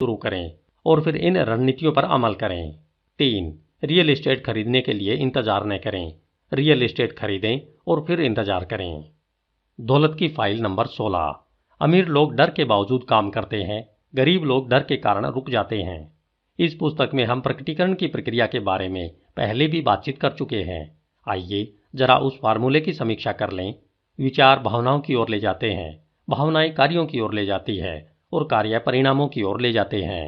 शुरू करें और फिर इन रणनीतियों पर अमल करें। 3. रियल एस्टेट खरीदने के लिए इंतजार न करें। रियल एस्टेट खरीदें और फिर इंतजार करें। दौलत की फाइल नंबर 16। अमीर लोग डर के बावजूद काम करते हैं, गरीब लोग डर के कारण रुक जाते हैं। इस पुस्तक में हम प्रकटीकरण की प्रक्रिया के बारे में पहले भी बातचीत कर चुके हैं। आइए जरा उस फार्मूले की समीक्षा कर लें। विचार भावनाओं की ओर ले जाते हैं, भावनाएं कार्यों की ओर ले जाती है और कार्य परिणामों की ओर ले जाते हैं।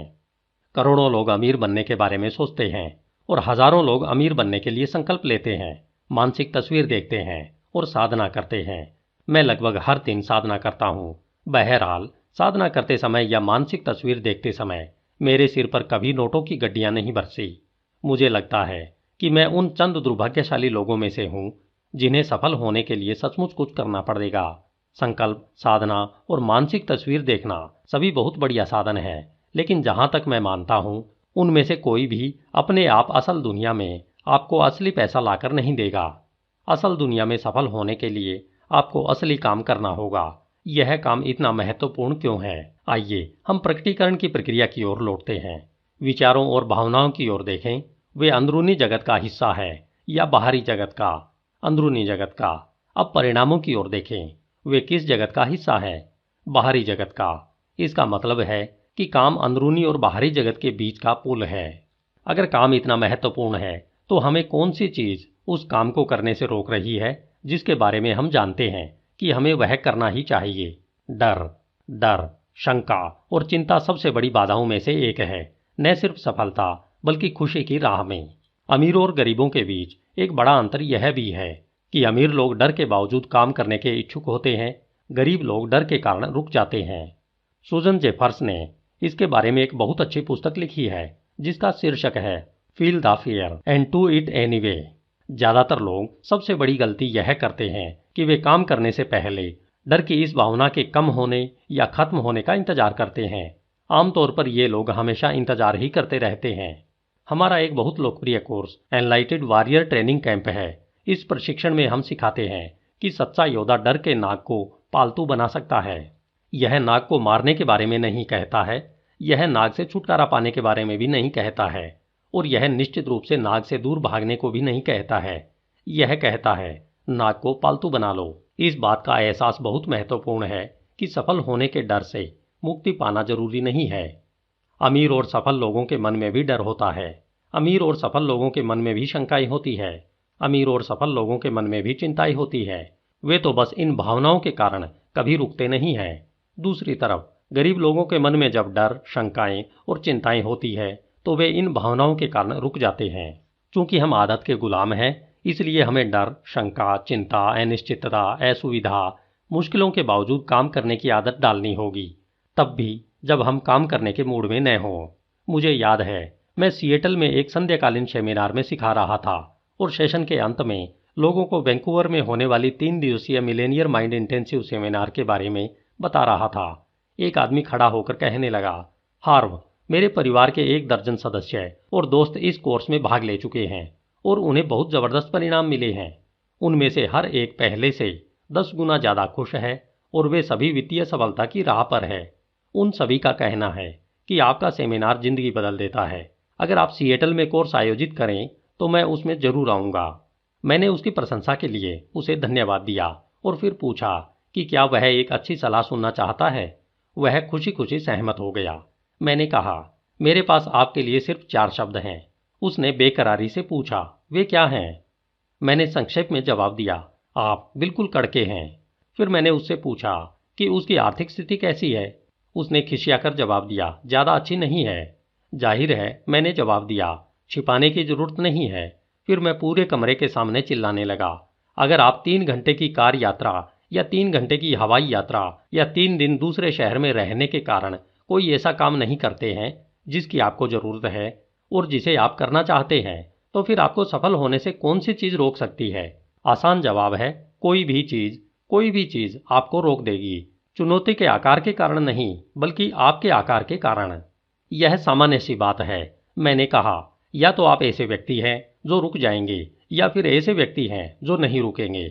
करोड़ों लोग अमीर बनने के बारे में सोचते हैं और हजारों लोग अमीर बनने के लिए संकल्प लेते हैं, मानसिक तस्वीर देखते हैं और साधना करते हैं। मैं लगभग हर दिन साधना करता हूँ। बहरहाल, साधना करते समय या मानसिक तस्वीर देखते समय मेरे सिर पर कभी नोटों की गड्डियां नहीं बरसी। मुझे लगता है कि मैं उन चंद दुर्भाग्यशाली लोगों में से हूँ जिन्हें सफल होने के लिए सचमुच कुछ करना पड़ेगा। संकल्प, साधना और मानसिक तस्वीर देखना सभी बहुत बढ़िया साधन है, लेकिन जहां तक मैं मानता हूं, उनमें से कोई भी अपने आप असल दुनिया में आपको असली पैसा लाकर नहीं देगा। असल दुनिया में सफल होने के लिए आपको असली काम करना होगा। यह काम इतना महत्वपूर्ण क्यों है? आइए हम प्रकटीकरण की प्रक्रिया की ओर लौटते हैं। विचारों और भावनाओं की ओर देखें। वे अंदरूनी जगत का हिस्सा है या बाहरी जगत का? अंदरूनी जगत का। अब परिणामों की ओर देखें। वे किस जगत का हिस्सा है? बाहरी जगत का। इसका मतलब है कि काम अंदरूनी और बाहरी जगत के बीच का पुल है। अगर काम इतना महत्वपूर्ण है तो हमें कौन सी चीज उस काम को करने से रोक रही है जिसके बारे में हम जानते हैं कि हमें वह करना ही चाहिए? डर, शंका और चिंता सबसे बड़ी बाधाओं में से एक है, न सिर्फ सफलता बल्कि खुशी की राह में। अमीरों और गरीबों के बीच एक बड़ा अंतर यह भी है कि अमीर लोग डर के बावजूद काम करने के इच्छुक होते हैं, गरीब लोग डर के कारण रुक जाते हैं। सुजन जेफर्स ने इसके बारे में एक बहुत अच्छी पुस्तक लिखी है जिसका शीर्षक है feel the fear and do it anyway. ज्यादातर लोग सबसे बड़ी गलती यह करते हैं कि वे काम करने से पहले डर की इस भावना के कम होने या खत्म होने का इंतजार करते हैं। आमतौर पर ये लोग हमेशा इंतजार ही करते रहते हैं। हमारा एक बहुत लोकप्रिय कोर्स एनलाइटेड वॉरियर ट्रेनिंग कैंप है। इस प्रशिक्षण में हम सिखाते हैं कि सच्चा योद्धा डर के नाग को पालतू बना सकता है। यह नाग को मारने के बारे में नहीं कहता है, यह नाग से छुटकारा पाने के बारे में भी नहीं कहता है, और यह निश्चित रूप से नाग से दूर भागने को भी नहीं कहता है। यह कहता है नाग को पालतू बना लो। इस बात का एहसास बहुत महत्वपूर्ण है कि सफल होने के डर से मुक्ति पाना जरूरी नहीं है। अमीर और सफल लोगों के मन में भी डर होता है। अमीर और सफल लोगों के मन में भी शंकाएं होती है। अमीर और सफल लोगों के मन में भी चिंताएं होती है। वे तो बस इन भावनाओं के कारण कभी रुकते नहीं हैं। दूसरी तरफ गरीब लोगों के मन में जब डर, शंकाएं और चिंताएं होती है तो वे इन भावनाओं के कारण रुक जाते हैं। चूंकि हम आदत के गुलाम हैं, इसलिए हमें डर, शंका, चिंता, अनिश्चितता, असुविधा, मुश्किलों के बावजूद काम करने की आदत डालनी होगी, तब भी जब हम काम करने के मूड में न हों। मुझे याद है, मैं सिएटल में एक संध्याकालीन सेमिनार में सिखा रहा था और सेशन के अंत में लोगों को वैंकूवर में होने वाली 3 दिवसीय मिलेनियर माइंड इंटेंसिव सेमिनार के बारे में बता रहा था। एक आदमी खड़ा होकर कहने लगा, हार्व, मेरे परिवार के 1 दर्जन सदस्य और दोस्त इस कोर्स में भाग ले चुके हैं और उन्हें बहुत जबरदस्त परिणाम मिले हैं। उनमें से हर एक पहले से 10 गुना ज्यादा खुश है और वे सभी वित्तीय सफलता की राह पर है। उन सभी का कहना है कि आपका सेमिनार जिंदगी बदल देता है। अगर आप सिएटल में कोर्स आयोजित करें तो मैं उसमें जरूर आऊंगा। मैंने उसकी प्रशंसा के लिए उसे धन्यवाद दिया और फिर पूछा कि क्या वह एक अच्छी सलाह सुनना चाहता है। वह खुशी खुशी सहमत हो गया। मैंने कहा, मेरे पास आपके लिए सिर्फ 4 शब्द हैं। उसने बेकरारी से पूछा, वे क्या हैं? मैंने संक्षेप में जवाब दिया, आप बिल्कुल कड़के हैं। फिर मैंने उससे पूछा कि उसकी आर्थिक स्थिति कैसी है। उसने खिसियाकर जवाब दिया, ज्यादा अच्छी नहीं है। जाहिर है, मैंने जवाब दिया, छिपाने की जरूरत नहीं है। फिर मैं पूरे कमरे के सामने चिल्लाने लगा, अगर आप 3 घंटे की कार यात्रा या 3 घंटे की हवाई यात्रा या 3 दिन दूसरे शहर में रहने के कारण कोई ऐसा काम नहीं करते हैं जिसकी आपको जरूरत है और जिसे आप करना चाहते हैं, तो फिर आपको सफल होने से कौन सी चीज रोक सकती है? आसान जवाब है, कोई भी चीज आपको रोक देगी। चुनौती के आकार के कारण नहीं, बल्कि आपके आकार के कारण। यह सामान्य सी बात है। मैंने कहा, या तो आप ऐसे व्यक्ति हैं जो रुक जाएंगे या फिर ऐसे व्यक्ति हैं जो नहीं रुकेंगे।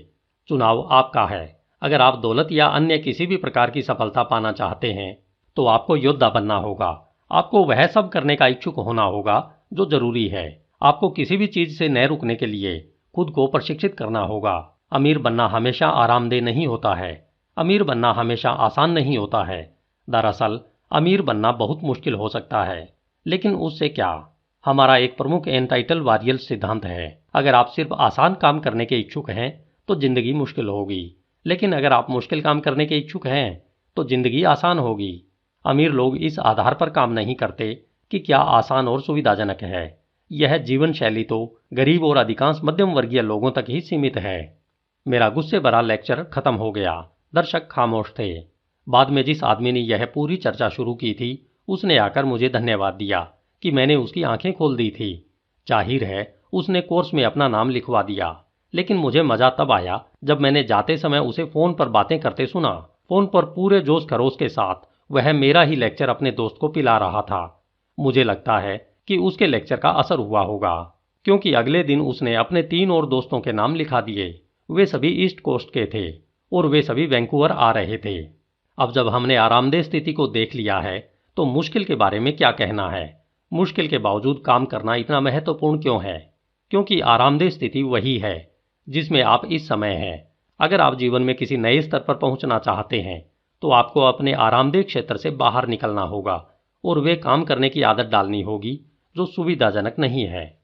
चुनाव आपका है। अगर आप दौलत या अन्य किसी भी प्रकार की सफलता पाना चाहते हैं तो आपको योद्धा बनना होगा। आपको वह सब करने का इच्छुक होना होगा जो जरूरी है। आपको किसी भी चीज से न रुकने के लिए खुद को प्रशिक्षित करना होगा। अमीर बनना हमेशा आरामदेह नहीं होता है। अमीर बनना हमेशा आसान नहीं होता है। दरअसल अमीर बनना बहुत मुश्किल हो सकता है, लेकिन उससे क्या। हमारा एक प्रमुख एंटाइटल वारियल सिद्धांत है, अगर आप सिर्फ आसान काम करने के इच्छुक हैं तो जिंदगी मुश्किल होगी, लेकिन अगर आप मुश्किल काम करने के इच्छुक हैं तो जिंदगी आसान होगी। अमीर लोग इस आधार पर काम नहीं करते कि क्या आसान और सुविधाजनक है। यह जीवन शैली तो गरीब और अधिकांश मध्यम वर्गीय लोगों तक ही सीमित है। मेरा गुस्से भरा लेक्चर खत्म हो गया। दर्शक खामोश थे। बाद में जिस आदमी ने यह पूरी चर्चा शुरू की थी उसने आकर मुझे धन्यवाद दिया कि मैंने उसकी आंखें खोल दी थी। जाहिर है उसने कोर्स में अपना नाम लिखवा दिया, लेकिन मुझे मजा तब आया जब मैंने जाते समय उसे फोन पर बातें करते सुना। फोन पर पूरे जोश खरोश के साथ वह मेरा ही लेक्चर अपने दोस्त को पिला रहा था। मुझे लगता है कि उसके लेक्चर का असर हुआ होगा, क्योंकि अगले दिन उसने अपने 3 और दोस्तों के नाम लिखा दिए। वे सभी ईस्ट कोस्ट के थे और वे सभी वैंकूवर आ रहे थे। अब जब हमने आरामदेह स्थिति को देख लिया है तो मुश्किल के बारे में क्या कहना है। मुश्किल के बावजूद काम करना इतना महत्वपूर्ण क्यों है? क्योंकि आरामदेह स्थिति वही है जिसमें आप इस समय हैं। अगर आप जीवन में किसी नए स्तर पर पहुंचना चाहते हैं तो आपको अपने आरामदेह क्षेत्र से बाहर निकलना होगा और वे काम करने की आदत डालनी होगी जो सुविधाजनक नहीं है।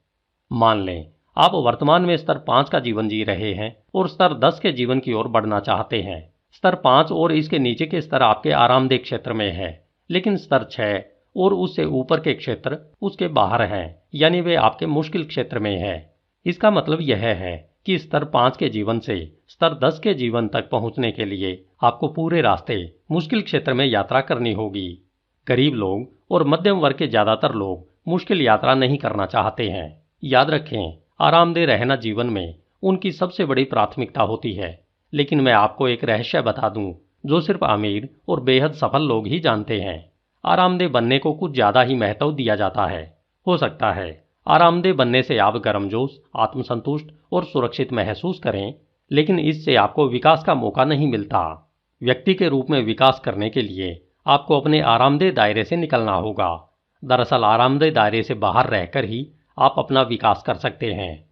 मान लें आप वर्तमान में स्तर 5 का जीवन जी रहे हैं और स्तर 10 के जीवन की ओर बढ़ना चाहते हैं। स्तर 5 और इसके नीचे के स्तर आपके आरामदेह क्षेत्र में है, लेकिन स्तर 6 और उससे ऊपर के क्षेत्र उसके बाहर हैं, यानी वे आपके मुश्किल क्षेत्र में है। इसका मतलब यह है कि स्तर 5 के जीवन से स्तर 10 के जीवन तक पहुंचने के लिए आपको पूरे रास्ते मुश्किल क्षेत्र में यात्रा करनी होगी। गरीब लोग और मध्यम वर्ग के ज्यादातर लोग मुश्किल यात्रा नहीं करना चाहते हैं। याद रखें, आरामदेह रहना जीवन में उनकी सबसे बड़ी प्राथमिकता होती है। लेकिन मैं आपको एक रहस्य बता दूं जो सिर्फ अमीर और बेहद सफल लोग ही जानते हैं। आरामदेह बनने को कुछ ज्यादा ही महत्व दिया जाता है। हो सकता है आरामदेह बनने से आप गर्मजोश, आत्मसंतुष्ट और सुरक्षित महसूस करें, लेकिन इससे आपको विकास का मौका नहीं मिलता। व्यक्ति के रूप में विकास करने के लिए आपको अपने आरामदेह दायरे से निकलना होगा। दरअसल आरामदेह दायरे से बाहर रहकर ही आप अपना विकास कर सकते हैं।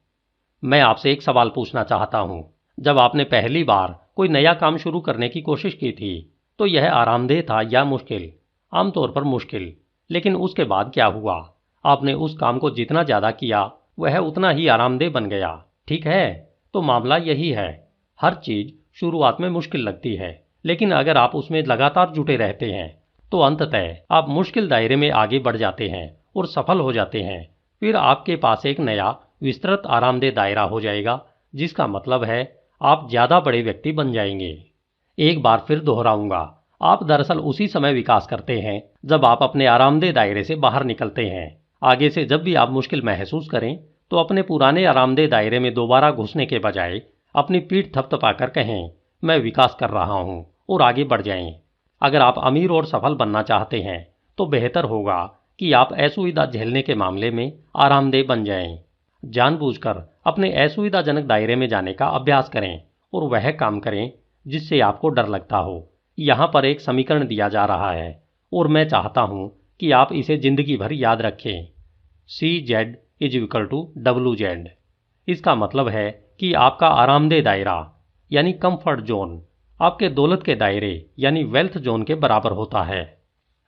मैं आपसे एक सवाल पूछना चाहता हूं। जब आपने पहली बार कोई नया काम शुरू करने की कोशिश की थी तो यह आरामदेह था या मुश्किल? आमतौर पर मुश्किल। लेकिन उसके बाद क्या हुआ? आपने उस काम को जितना ज्यादा किया वह उतना ही आरामदेह बन गया, ठीक है? तो मामला यही है। हर चीज शुरुआत में मुश्किल लगती है, लेकिन अगर आप उसमें लगातार जुटे रहते हैं तो अंततः आप मुश्किल दायरे में आगे बढ़ जाते हैं और सफल हो जाते हैं। फिर आपके पास एक नया विस्तृत आरामदेह दायरा हो जाएगा, जिसका मतलब है आप ज्यादा बड़े व्यक्ति बन जाएंगे। एक बार फिर दोहराऊंगा, आप दरअसल उसी समय विकास करते हैं जब आप अपने आरामदेह दायरे से बाहर निकलते हैं। आगे से जब भी आप मुश्किल महसूस करें तो अपने पुराने आरामदेह दायरे में दोबारा घुसने के बजाय अपनी पीठ थपथपाकर कहें, मैं विकास कर रहा हूं, और आगे बढ़ जाएं। अगर आप अमीर और सफल बनना चाहते हैं तो बेहतर होगा कि आप असुविधा झेलने के मामले में आरामदेह बन जाएं। जानबूझकर अपने असुविधाजनक दायरे में जाने का अभ्यास करें और वह काम करें जिससे आपको डर लगता हो। यहाँ पर एक समीकरण दिया जा रहा है और मैं चाहता हूँ कि आप इसे जिंदगी भर याद रखें। CZ=WZ। इसका मतलब है कि आपका आरामदेह दायरा यानी कंफर्ट जोन आपके दौलत के दायरे यानी वेल्थ जोन के बराबर होता है।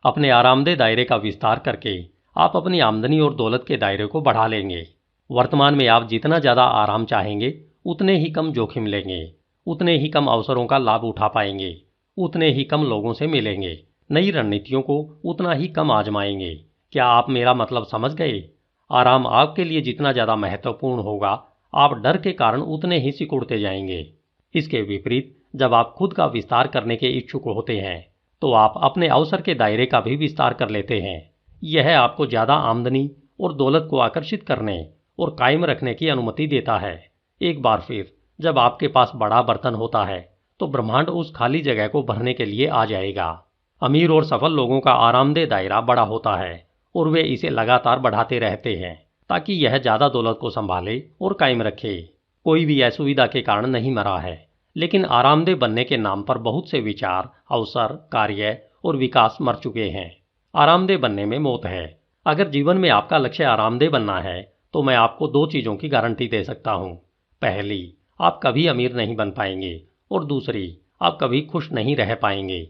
अपने आरामदेह दायरे का विस्तार करके आप अपनी आमदनी और दौलत के दायरे को बढ़ा लेंगे। वर्तमान में आप जितना ज्यादा आराम चाहेंगे उतने ही कम जोखिम लेंगे, उतने ही कम अवसरों का लाभ उठा पाएंगे, उतने ही कम लोगों से मिलेंगे, नई रणनीतियों को उतना ही कम आजमाएंगे। क्या आप मेरा मतलब समझ गए? आराम आपके लिए जितना ज्यादा महत्वपूर्ण होगा, आप डर के कारण उतने ही सिकुड़ते जाएंगे। इसके विपरीत जब आप खुद का विस्तार करने के इच्छुक होते हैं तो आप अपने अवसर के दायरे का भी विस्तार कर लेते हैं। यह आपको ज्यादा आमदनी और दौलत को आकर्षित करने और कायम रखने की अनुमति देता है। एक बार फिर जब आपके पास बड़ा बर्तन होता है तो ब्रह्मांड उस खाली जगह को भरने के लिए आ जाएगा। अमीर और सफल लोगों का आरामदेह दायरा बड़ा होता है और वे इसे लगातार बढ़ाते रहते हैं ताकि यह ज्यादा दौलत को संभाले और कायम रखे। कोई भी असुविधा के कारण नहीं मरा है, लेकिन आरामदेह बनने के नाम पर बहुत से विचार, अवसर, कार्य और विकास मर चुके हैं। आरामदेह बनने में मौत है। अगर जीवन में आपका लक्ष्य आरामदेह बनना है तो मैं आपको 2 चीज़ों की गारंटी दे सकता हूँ। पहली, आप कभी अमीर नहीं बन पाएंगे, और दूसरी, आप कभी खुश नहीं रह पाएंगे।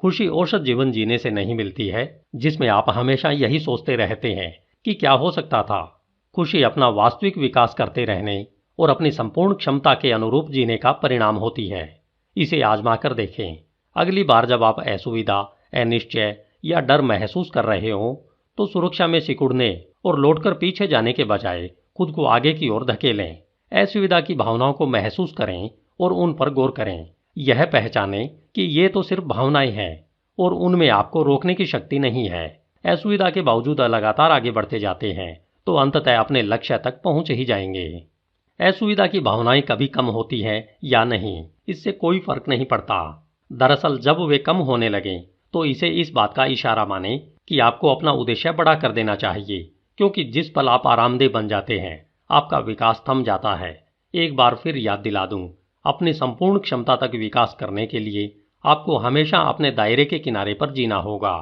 खुशी औसत जीवन जीने से नहीं मिलती है, जिसमें आप हमेशा यही सोचते रहते हैं कि क्या हो सकता था। खुशी अपना वास्तविक विकास करते रहने और अपनी संपूर्ण क्षमता के अनुरूप जीने का परिणाम होती है। इसे आजमा कर देखें। अगली बार जब आप असुविधा, अनिश्चय या डर महसूस कर रहे हों तो सुरक्षा में सिकुड़ने और लौटकर पीछे जाने के बजाय खुद को आगे की ओर धकेलें। असुविधा की भावनाओं को महसूस करें और उन पर गौर करें। यह पहचानें कि ये तो सिर्फ भावनाएं हैं और उनमें आपको रोकने की शक्ति नहीं है। असुविधा के बावजूद लगातार आगे बढ़ते जाते हैं तो अंततः अपने लक्ष्य तक पहुंच ही जाएंगे। असुविधा की भावनाएं कभी कम होती हैं या नहीं, इससे कोई फर्क नहीं पड़ता। दरअसल जब वे कम होने लगें तो इसे इस बात का इशारा माने कि आपको अपना उद्देश्य बड़ा कर देना चाहिए, क्योंकि जिस पल आप आरामदेह बन जाते हैं आपका विकास थम जाता है। एक बार फिर याद दिला दूं, अपनी संपूर्ण क्षमता तक विकास करने के लिए आपको हमेशा अपने दायरे के किनारे पर जीना होगा।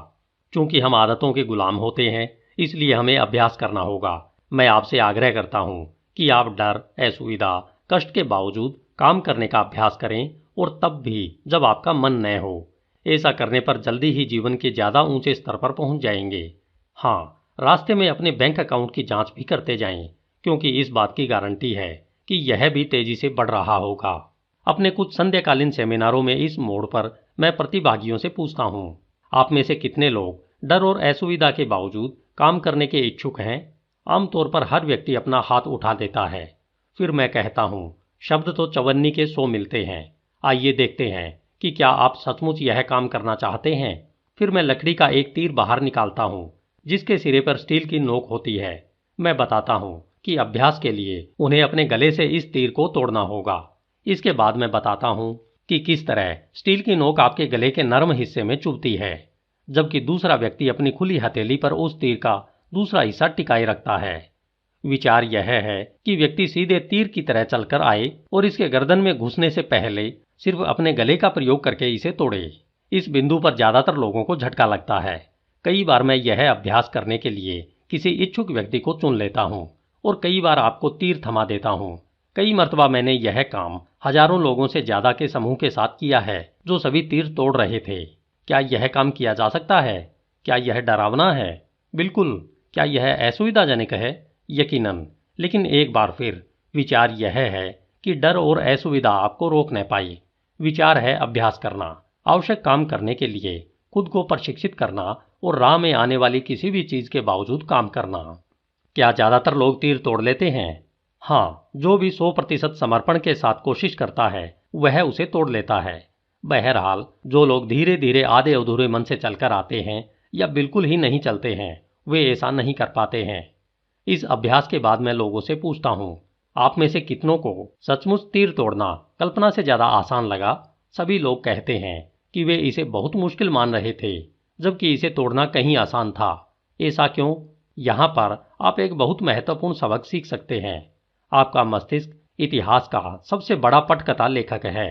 चूंकि हम आदतों के गुलाम होते हैं, इसलिए हमें अभ्यास करना होगा। मैं आपसे आग्रह करता हूं कि आप डर, असुविधा, कष्ट के बावजूद काम करने का अभ्यास करें, और तब भी जब आपका मन न हो। ऐसा करने पर जल्दी ही जीवन के ज़्यादा ऊंचे स्तर पर पहुंच जाएंगे। हाँ, रास्ते में अपने बैंक अकाउंट की जांच भी करते जाएं, क्योंकि इस बात की गारंटी है कि यह भी तेजी से बढ़ रहा होगा। अपने कुछ संध्याकालीन सेमिनारों में इस मोड़ पर मैं प्रतिभागियों से पूछता हूँ, आप में से कितने लोग डर और असुविधा के बावजूद काम करने के इच्छुक हैं? आमतौर पर हर व्यक्ति अपना हाथ उठा देता है। फिर मैं कहता हूँ, शब्द तो 54 के 100 मिलते हैं। आइए देखते हैं कि क्या आप सचमुच यह काम करना चाहते हैं। फिर मैं लकड़ी का एक तीर बाहर निकालता हूँ, जिसके सिरे पर स्टील की नोक होती है। मैं बताता हूँ कि अभ्यास के लिए उन्हें अपने गले से इस तीर को तोड़ना होगा। इसके बाद मैं बताता हूँ कि किस तरह स्टील की नोक आपके गले के नरम हिस्से में चुभती है, जबकि दूसरा व्यक्ति अपनी खुली हथेली पर उस तीर का दूसरा हिस्सा टिकाए रखता है। विचार यह है कि व्यक्ति सीधे तीर की तरह चलकर आए और इसके गर्दन में घुसने से पहले सिर्फ अपने गले का प्रयोग करके इसे तोड़े। इस बिंदु पर ज्यादातर लोगों को झटका लगता है। कई बार मैं यह अभ्यास करने के लिए किसी इच्छुक व्यक्ति को चुन लेता हूँ और कई बार आपको तीर थमा देता हूँ। कई मर्तबा मैंने यह काम हजारों लोगों से ज्यादा के समूह के साथ किया है, जो सभी तीर तोड़ रहे थे। क्या यह काम किया जा सकता है? क्या यह डरावना है? बिल्कुल। क्या यह असुविधाजनक है? यकीनन। लेकिन एक बार फिर विचार यह है कि डर और असुविधा आपको रोक न पाए। विचार है अभ्यास करना, आवश्यक काम करने के लिए खुद को प्रशिक्षित करना और राह में आने वाली किसी भी चीज के बावजूद काम करना। क्या ज्यादातर लोग तीर तोड़ लेते हैं? हाँ, जो भी 100% समर्पण के साथ कोशिश करता है वह उसे तोड़ लेता है। बहरहाल जो लोग धीरे धीरे आधे अधूरे मन से चलकर आते हैं या बिल्कुल ही नहीं चलते हैं, वे ऐसा नहीं कर पाते हैं। इस अभ्यास के बाद मैं लोगों से पूछता हूँ, आप में से कितनों को सचमुच तीर तोड़ना कल्पना से ज्यादा आसान लगा? सभी लोग कहते हैं कि वे इसे बहुत मुश्किल मान रहे थे, जबकि इसे तोड़ना कहीं आसान था। ऐसा क्यों? यहाँ पर आप एक बहुत महत्वपूर्ण सबक सीख सकते हैं। आपका मस्तिष्क इतिहास का सबसे बड़ा पटकथा लेखक है।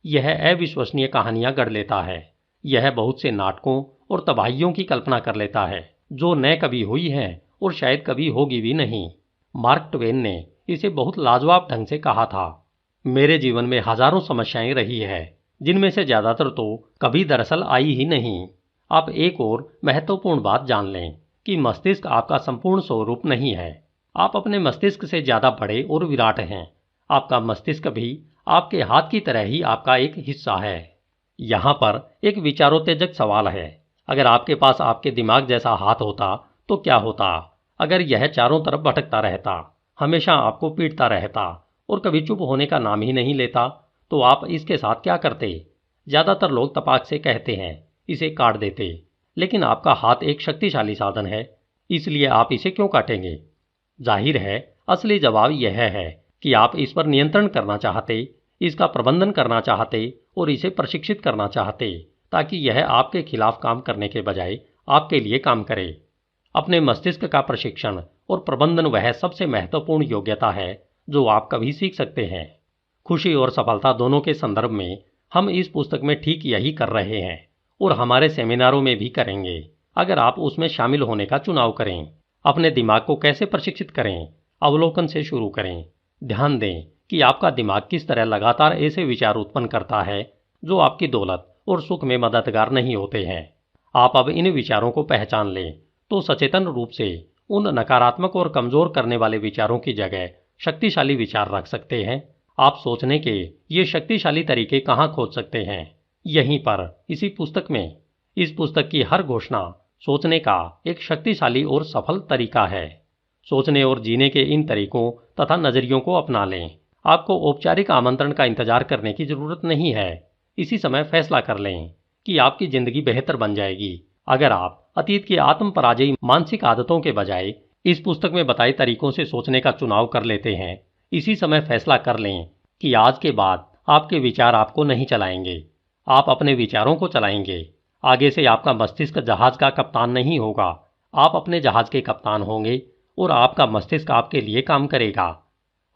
यह अविश्वसनीय कहानियां गढ़ लेता है। यह बहुत से नाटकों और तबाहियों की कल्पना कर लेता है जो न कभी हुई हैं और शायद कभी होगी भी नहीं। मार्क ट्वेन ने इसे बहुत लाजवाब ढंग से कहा था, मेरे जीवन में हजारों समस्याएं रही है, जिनमें से ज्यादातर तो कभी दरअसल आई ही नहीं। आप एक और महत्वपूर्ण बात जान लें कि मस्तिष्क आपका संपूर्ण स्वरूप नहीं है। आप अपने मस्तिष्क से ज्यादा बड़े और विराट हैं। आपका मस्तिष्क भी आपके हाथ की तरह ही आपका एक हिस्सा है। यहाँ पर एक विचारोत्तेजक सवाल है, अगर आपके पास आपके दिमाग जैसा हाथ होता तो क्या होता? अगर यह चारों तरफ भटकता रहता, हमेशा आपको पीटता रहता और कभी चुप होने का नाम ही नहीं लेता, तो आप इसके साथ क्या करते? ज्यादातर लोग तपाक से कहते हैं, इसे काट देते। लेकिन आपका हाथ एक शक्तिशाली साधन है, इसलिए आप इसे क्यों काटेंगे? जाहिर है, असली जवाब यह है कि आप इस पर नियंत्रण करना चाहते, इसका प्रबंधन करना चाहते और इसे प्रशिक्षित करना चाहते, ताकि यह आपके खिलाफ काम करने के बजाय आपके लिए काम करे। अपने मस्तिष्क का प्रशिक्षण और प्रबंधन वह सबसे महत्वपूर्ण योग्यता है जो आप कभी सीख सकते हैं। खुशी और सफलता दोनों के संदर्भ में हम इस पुस्तक में ठीक यही कर रहे हैं और हमारे सेमिनारों में भी करेंगे। अगर आप उसमें शामिल होने का चुनाव करें। अपने दिमाग को कैसे प्रशिक्षित करें? अवलोकन से शुरू करें। ध्यान दें कि आपका दिमाग किस तरह लगातार ऐसे विचार उत्पन्न करता है जो आपकी दौलत और सुख में मददगार नहीं होते हैं। आप अब इन विचारों को पहचान लें तो सचेतन रूप से उन नकारात्मक और कमजोर करने वाले विचारों की जगह शक्तिशाली विचार रख सकते हैं। आप सोचने के ये शक्तिशाली तरीके कहाँ खोज सकते हैं? यहीं पर, इसी पुस्तक में। इस पुस्तक की हर घोषणा सोचने का एक शक्तिशाली और सफल तरीका है। सोचने और जीने के इन तरीकों तथा नजरियों को अपना लें। आपको औपचारिक आमंत्रण का इंतजार करने की जरूरत नहीं है। इसी समय फैसला कर लें कि आपकी जिंदगी बेहतर बन जाएगी अगर आप अतीत की आत्म पराजयी मानसिक आदतों के बजाय इस पुस्तक में बताए तरीकों से सोचने का चुनाव कर लेते हैं। इसी समय फैसला कर लें कि आज के बाद आपके विचार आपको नहीं चलाएंगे, आप अपने विचारों को चलाएंगे। आगे से आपका मस्तिष्क जहाज का कप्तान नहीं होगा, आप अपने जहाज के कप्तान होंगे और आपका मस्तिष्क आपके लिए काम करेगा।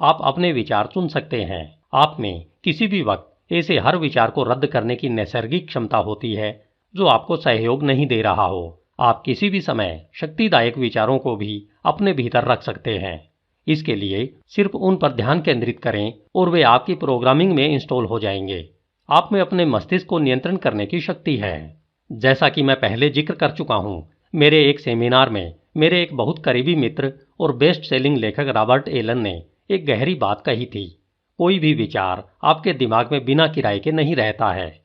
आप अपने विचार चुन सकते हैं। आप में किसी भी वक्त ऐसे हर विचार को रद्द करने की नैसर्गिक क्षमता होती है जो आपको सहयोग नहीं दे रहा हो। आप किसी भी समय शक्तिदायक विचारों को भी अपने भीतर रख सकते हैं। इसके लिए सिर्फ उन पर ध्यान केंद्रित करें और वे आपकी प्रोग्रामिंग में इंस्टॉल हो जाएंगे। आप में अपने मस्तिष्क को नियंत्रण करने की शक्ति है। जैसा कि मैं पहले जिक्र कर चुका हूं, मेरे एक सेमिनार में मेरे एक बहुत करीबी मित्र और बेस्ट सेलिंग लेखक रॉबर्ट एलन ने एक गहरी बात कही थी। कोई भी विचार आपके दिमाग में बिना किराए के नहीं रहता है।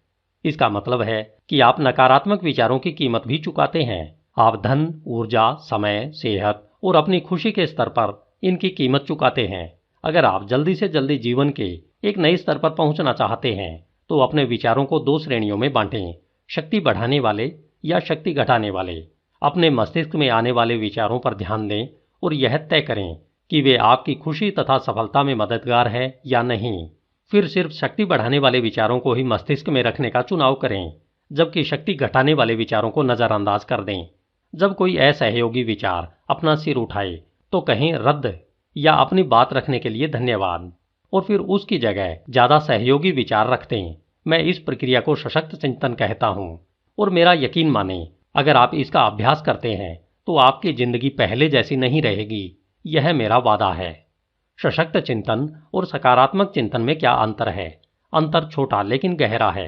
इसका मतलब है कि आप नकारात्मक विचारों की कीमत भी चुकाते हैं। आप धन, ऊर्जा, समय, सेहत और अपनी खुशी के स्तर पर इनकी कीमत चुकाते हैं। अगर आप जल्दी से जल्दी जीवन के एक नए स्तर पर पहुंचना चाहते हैं तो अपने विचारों को 2 श्रेणियों में बांटें, शक्ति बढ़ाने वाले या शक्ति घटाने वाले। अपने मस्तिष्क में आने वाले विचारों पर ध्यान दें और यह तय करें कि वे आपकी खुशी तथा सफलता में मददगार है या नहीं। फिर सिर्फ शक्ति बढ़ाने वाले विचारों को ही मस्तिष्क में रखने का चुनाव करें, जबकि शक्ति घटाने वाले विचारों को नजरअंदाज कर दें। जब कोई असहयोगी विचार अपना सिर उठाए तो कहें रद्द या अपनी बात रखने के लिए धन्यवाद, और फिर उसकी जगह ज्यादा सहयोगी विचार रख दें। मैं इस प्रक्रिया को सशक्त चिंतन कहता हूं और मेरा यकीन माने, अगर आप इसका अभ्यास करते हैं तो आपकी जिंदगी पहले जैसी नहीं रहेगी। यह मेरा वादा है। सशक्त चिंतन और सकारात्मक चिंतन में क्या अंतर है? अंतर छोटा लेकिन गहरा है।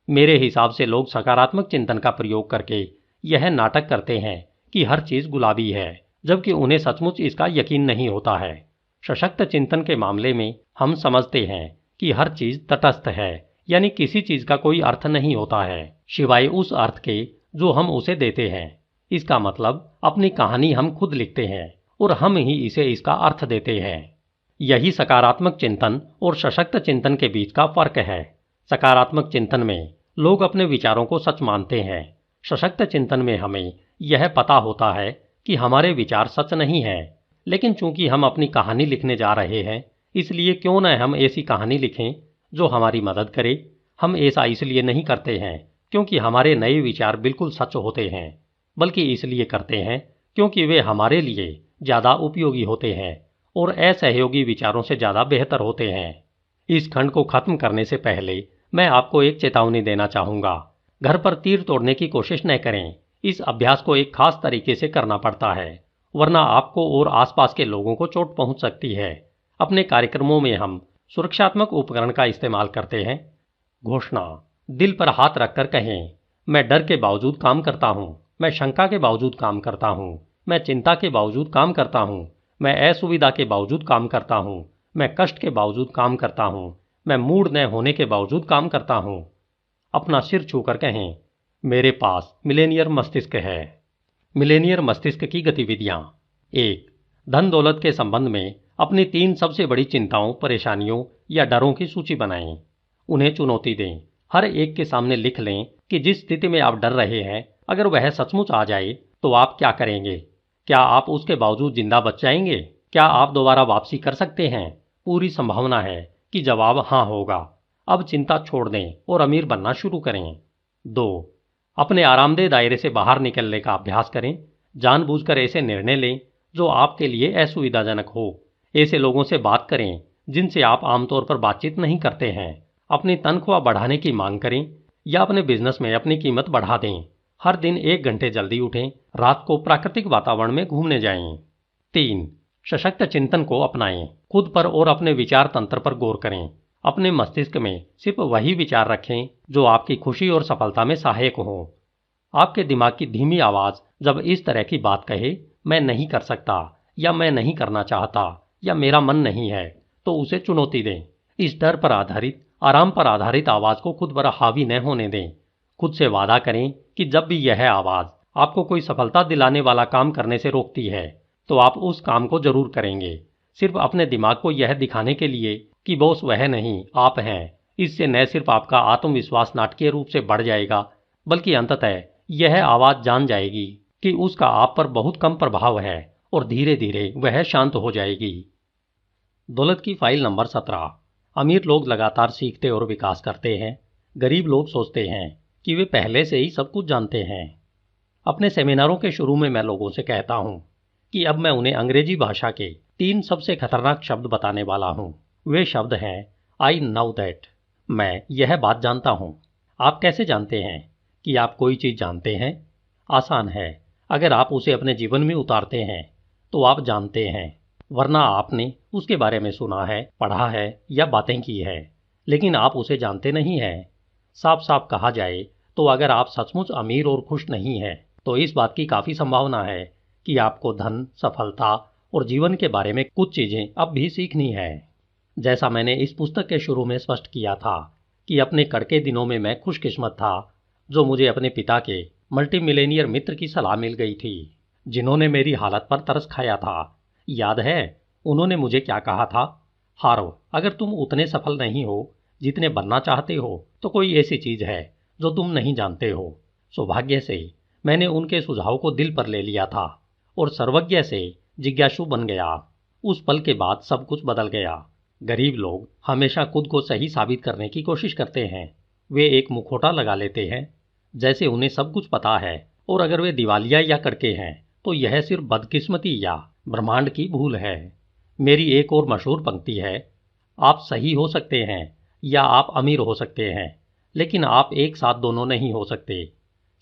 मेरे हिसाब से लोग सकारात्मक चिंतन का प्रयोग करके यह नाटक करते हैं कि हर चीज गुलाबी है, जबकि उन्हें सचमुच इसका यकीन नहीं होता है। सशक्त चिंतन के मामले में हम समझते हैं कि हर चीज तटस्थ है, यानी किसी चीज का कोई अर्थ नहीं होता है सिवाय उस अर्थ के जो हम उसे देते हैं। इसका मतलब अपनी कहानी हम खुद लिखते हैं और हम ही इसे इसका अर्थ देते हैं। यही सकारात्मक चिंतन और सशक्त चिंतन के बीच का फर्क है। सकारात्मक चिंतन में लोग अपने विचारों को सच मानते हैं। सशक्त चिंतन में हमें यह पता होता है कि हमारे विचार सच नहीं है, लेकिन चूंकि हम अपनी कहानी लिखने जा रहे हैं, इसलिए क्यों न हम ऐसी कहानी लिखें जो हमारी मदद करे। हम ऐसा इसलिए नहीं करते हैं क्योंकि हमारे नए विचार बिल्कुल सच होते हैं, बल्कि इसलिए करते हैं क्योंकि वे हमारे लिए ज्यादा उपयोगी होते हैं और असहयोगी विचारों से ज्यादा बेहतर होते हैं। इस खंड को खत्म करने से पहले मैं आपको एक चेतावनी देना चाहूंगा। घर पर तीर तोड़ने की कोशिश न करें। इस अभ्यास को एक खास तरीके से करना पड़ता है, वरना आपको और आसपास के लोगों को चोट पहुंच सकती है। अपने कार्यक्रमों में हम सुरक्षात्मक उपकरण का इस्तेमाल करते हैं। घोषणा दिल पर हाथ रखकर कहें, मैं डर के बावजूद काम करता हूं, मैं शंका के बावजूद काम करता हूं, मैं चिंता के बावजूद काम करता हूं, मैं असुविधा के बावजूद काम करता हूं, मैं कष्ट के बावजूद काम करता हूं, मैं मूड न होने के बावजूद काम करता हूं। अपना सिर छूकर कहें, मेरे पास मिलेनियर मस्तिष्क है। मिलेनियर मस्तिष्क की गतिविधियां। 1. धन दौलत के संबंध में अपनी 3 सबसे बड़ी चिंताओं, परेशानियों या डरों की सूची बनाएं। उन्हें चुनौती दें। हर एक के सामने लिख लें कि जिस स्थिति में आप डर रहे हैं, अगर वह सचमुच आ जाए तो आप क्या करेंगे। क्या आप उसके बावजूद जिंदा बच जाएंगे? क्या आप दोबारा वापसी कर सकते हैं? पूरी संभावना है कि जवाब हाँ होगा। अब चिंता छोड़ दें और अमीर बनना शुरू करें। 2. अपने आरामदेह दायरे से बाहर निकलने का अभ्यास करें। जानबूझकर ऐसे निर्णय लें जो आपके लिए असुविधाजनक हो। ऐसे लोगों से बात करें जिनसे आप आमतौर पर बातचीत नहीं करते हैं। अपनी तनख्वाह बढ़ाने की मांग करें या अपने बिजनेस में अपनी कीमत बढ़ा दें। हर दिन 1 घंटे जल्दी उठें, रात को प्राकृतिक वातावरण में घूमने जाएं। 3. सशक्त चिंतन को अपनाएं, खुद पर और अपने विचार तंत्र पर गौर करें। अपने मस्तिष्क में सिर्फ वही विचार रखें जो आपकी खुशी और सफलता में सहायक हों। आपके दिमाग की धीमी आवाज जब इस तरह की बात कहे, मैं नहीं कर सकता, या मैं नहीं करना चाहता, या मेरा मन नहीं है, तो उसे चुनौती दें। इस डर पर आधारित, आराम पर आधारित आवाज को खुद पर हावी न होने दें। खुद से वादा करें कि जब भी यह आवाज आपको कोई सफलता दिलाने वाला काम करने से रोकती है, तो आप उस काम को जरूर करेंगे, सिर्फ अपने दिमाग को यह दिखाने के लिए कि बॉस वह नहीं, आप हैं। इससे न सिर्फ आपका आत्मविश्वास नाटकीय रूप से बढ़ जाएगा, बल्कि अंततः यह आवाज जान जाएगी कि उसका आप पर बहुत कम प्रभाव है और धीरे धीरे वह शांत हो जाएगी। दौलत की फाइल नंबर 17। अमीर लोग लगातार सीखते और विकास करते हैं। गरीब लोग सोचते हैं कि वे पहले से ही सब कुछ जानते हैं। अपने सेमिनारों के शुरू में मैं लोगों से कहता हूं कि अब मैं उन्हें अंग्रेजी भाषा के 3 सबसे खतरनाक शब्द बताने वाला हूं। वे शब्द हैं आई नो दैट, मैं यह बात जानता हूं। आप कैसे जानते हैं कि आप कोई चीज जानते हैं? आसान है, अगर आप उसे अपने जीवन में उतारते हैं तो आप जानते हैं, वरना आपने उसके बारे में सुना है, पढ़ा है या बातें की है, लेकिन आप उसे जानते नहीं हैं। साफ साफ कहा जाए तो अगर आप सचमुच अमीर और खुश नहीं हैं, तो इस बात की काफी संभावना है कि आपको धन, सफलता और जीवन के बारे में कुछ चीजें अब भी सीखनी है। जैसा मैंने इस पुस्तक के शुरू में स्पष्ट किया था कि अपने कड़के दिनों में मैं खुशकिस्मत था जो मुझे अपने पिता के मल्टी मिलेनियर मित्र की सलाह मिल गई थी, जिन्होंने मेरी हालत पर तरस खाया था। याद है उन्होंने मुझे क्या कहा था? हारो, अगर तुम उतने सफल नहीं हो जितने बनना चाहते हो तो कोई ऐसी चीज है जो तुम नहीं जानते हो। सौभाग्य से मैंने उनके सुझाव को दिल पर ले लिया था और सर्वज्ञ से जिज्ञासु बन गया। उस पल के बाद सब कुछ बदल गया। गरीब लोग हमेशा खुद को सही साबित करने की कोशिश करते हैं। वे एक मुखौटा लगा लेते हैं जैसे उन्हें सब कुछ पता है, और अगर वे दिवालिया या कड़के हैं तो यह सिर्फ बदकिस्मती या ब्रह्मांड की भूल है। मेरी एक और मशहूर पंक्ति है, आप सही हो सकते हैं या आप अमीर हो सकते हैं, लेकिन आप एक साथ दोनों नहीं हो सकते।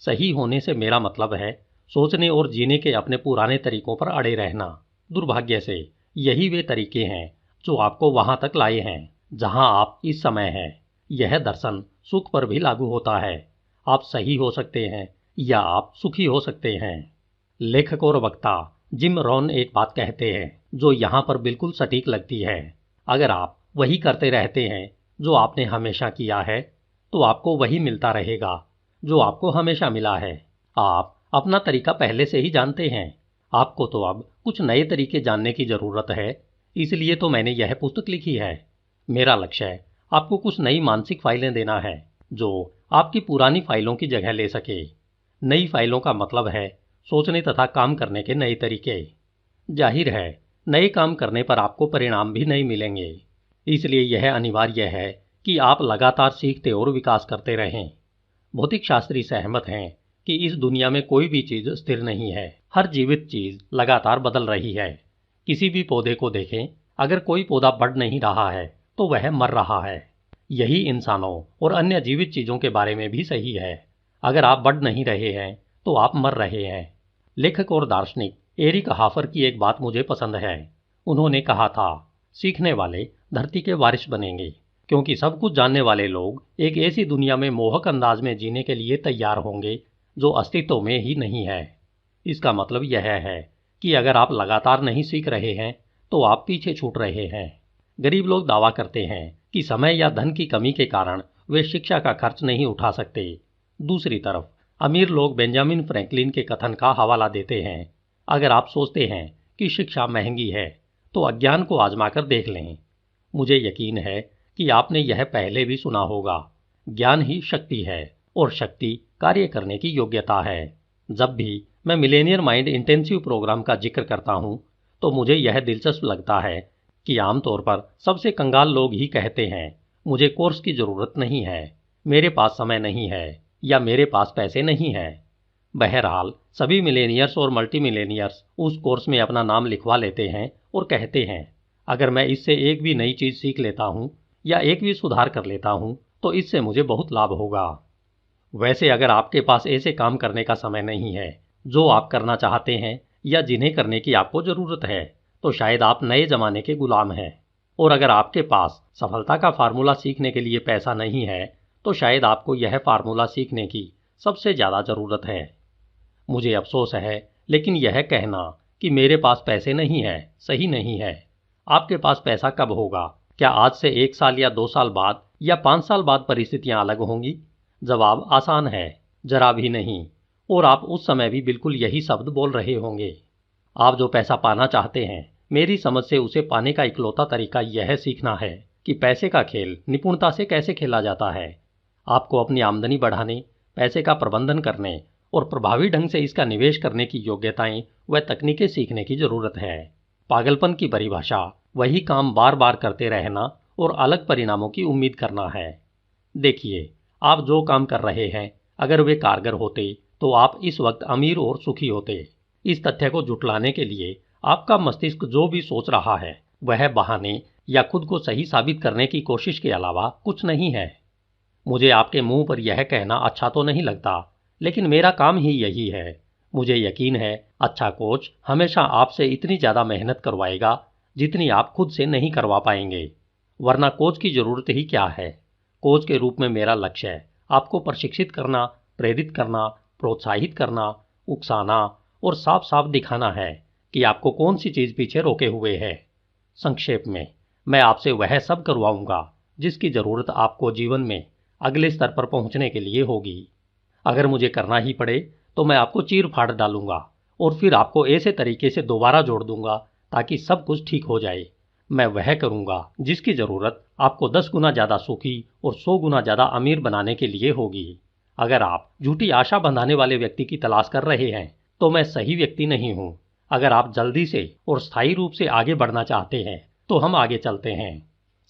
सही होने से मेरा मतलब है सोचने और जीने के अपने पुराने तरीकों पर अड़े रहना। दुर्भाग्य से यही वे तरीके हैं जो आपको वहां तक लाए हैं जहां आप इस समय हैं। यह दर्शन सुख पर भी लागू होता है। आप सही हो सकते हैं या आप सुखी हो सकते हैं। लेखक और वक्ता जिम रॉन एक बात कहते हैं जो यहाँ पर बिल्कुल सटीक लगती है। अगर आप वही करते रहते हैं जो आपने हमेशा किया है, तो आपको वही मिलता रहेगा जो आपको हमेशा मिला है। आप अपना तरीका पहले से ही जानते हैं। आपको तो अब कुछ नए तरीके जानने की जरूरत है, इसलिए तो मैंने यह पुस्तक लिखी है। मेरा लक्ष्य आपको कुछ नई मानसिक फाइलें देना है जो आपकी पुरानी फाइलों की जगह ले सके। नई फाइलों का मतलब है सोचने तथा काम करने के नए तरीके। जाहिर है नए काम करने पर आपको परिणाम भी नहीं मिलेंगे, इसलिए यह अनिवार्य है कि आप लगातार सीखते और विकास करते रहें। भौतिक शास्त्री सहमत हैं कि इस दुनिया में कोई भी चीज स्थिर नहीं है। हर जीवित चीज लगातार बदल रही है। किसी भी पौधे को देखें, अगर कोई पौधा बढ़ नहीं रहा है तो वह मर रहा है। यही इंसानों और अन्य जीवित चीजों के बारे में भी सही है। अगर आप बढ़ नहीं रहे हैं तो आप मर रहे हैं। लेखक और दार्शनिक एरिक हाफर की एक बात मुझे पसंद है। उन्होंने कहा था, सीखने वाले धरती के वारिस बनेंगे, क्योंकि सब कुछ जानने वाले लोग एक ऐसी दुनिया में मोहक अंदाज में जीने के लिए तैयार होंगे जो अस्तित्व में ही नहीं है। इसका मतलब यह है कि अगर आप लगातार नहीं सीख रहे हैं तो आप पीछे छूट रहे हैं। गरीब लोग दावा करते हैं कि समय या धन की कमी के कारण वे शिक्षा का खर्च नहीं उठा सकते। दूसरी तरफ अमीर लोग बेंजामिन फ्रैंकलिन के कथन का हवाला देते हैं, अगर आप सोचते हैं कि शिक्षा महंगी है तो अज्ञान को आजमाकर देख लें। मुझे यकीन है कि आपने यह पहले भी सुना होगा, ज्ञान ही शक्ति है और शक्ति कार्य करने की योग्यता है। जब भी मैं मिलेनियर माइंड इंटेंसिव प्रोग्राम का जिक्र करता हूं तो मुझे यह दिलचस्प लगता है कि आमतौर पर सबसे कंगाल लोग ही कहते हैं, मुझे कोर्स की जरूरत नहीं है, मेरे पास समय नहीं है या मेरे पास पैसे नहीं है। बहरहाल सभी मिलेनियर्स और मल्टी मिलेनियर्स उस कोर्स में अपना नाम लिखवा लेते हैं और कहते हैं, अगर मैं इससे एक भी नई चीज सीख लेता हूं या एक भी सुधार कर लेता हूं तो इससे मुझे बहुत लाभ होगा। वैसे अगर आपके पास ऐसे काम करने का समय नहीं है जो आप करना चाहते हैं या जिन्हें करने की आपको जरूरत है, तो शायद आप नए जमाने के गुलाम हैं। और अगर आपके पास सफलता का फार्मूला सीखने के लिए पैसा नहीं है, तो शायद आपको यह फार्मूला सीखने की सबसे ज्यादा जरूरत है। मुझे अफसोस है, लेकिन यह कहना कि मेरे पास पैसे नहीं है सही नहीं है। आपके पास पैसा कब होगा? क्या आज से 1 साल या 2 साल बाद या 5 साल बाद परिस्थितियां अलग होंगी? जवाब आसान है, जरा भी नहीं। और आप उस समय भी बिल्कुल यही शब्द बोल रहे होंगे। आप जो पैसा पाना चाहते हैं, मेरी समझ से उसे पाने का इकलौता तरीका यह सीखना है कि पैसे का खेल निपुणता से कैसे खेला जाता है। आपको अपनी आमदनी बढ़ाने, पैसे का प्रबंधन करने और प्रभावी ढंग से इसका निवेश करने की योग्यताएं व तकनीकें सीखने की जरूरत है। पागलपन की परिभाषा वही काम बार बार करते रहना और अलग परिणामों की उम्मीद करना है। देखिए, आप जो काम कर रहे हैं, अगर वे कारगर होते तो आप इस वक्त अमीर और सुखी होते। इस तथ्य को जुटलाने के लिए आपका मस्तिष्क जो भी सोच रहा है वह बहाने या खुद को सही साबित करने की कोशिश के अलावा कुछ नहीं है। मुझे आपके मुंह पर यह कहना अच्छा तो नहीं लगता, लेकिन मेरा काम ही यही है। मुझे यकीन है अच्छा कोच हमेशा आपसे इतनी ज्यादा मेहनत करवाएगा जितनी आप खुद से नहीं करवा पाएंगे। वरना कोच की जरूरत ही क्या है? कोच के रूप में मेरा लक्ष्य है आपको प्रशिक्षित करना, प्रेरित करना, प्रोत्साहित करना, उकसाना और साफ साफ दिखाना है कि आपको कौन सी चीज पीछे रोके हुए है। संक्षेप में, मैं आपसे वह सब करवाऊंगा जिसकी जरूरत आपको जीवन में अगले स्तर पर पहुंचने के लिए होगी। अगर मुझे करना ही पड़े तो मैं आपको चीर फाड़ डालूंगा और फिर आपको ऐसे तरीके से दोबारा जोड़ दूंगा ताकि सब कुछ ठीक हो जाए। मैं वह करूंगा जिसकी जरूरत आपको 10 गुना ज्यादा सुखी और 100 गुना ज्यादा अमीर बनाने के लिए होगी। अगर आप झूठी आशा बंधाने वाले व्यक्ति की तलाश कर रहे हैं तो मैं सही व्यक्ति नहीं हूं। अगर आप जल्दी से और स्थायी रूप से आगे बढ़ना चाहते हैं तो हम आगे चलते हैं।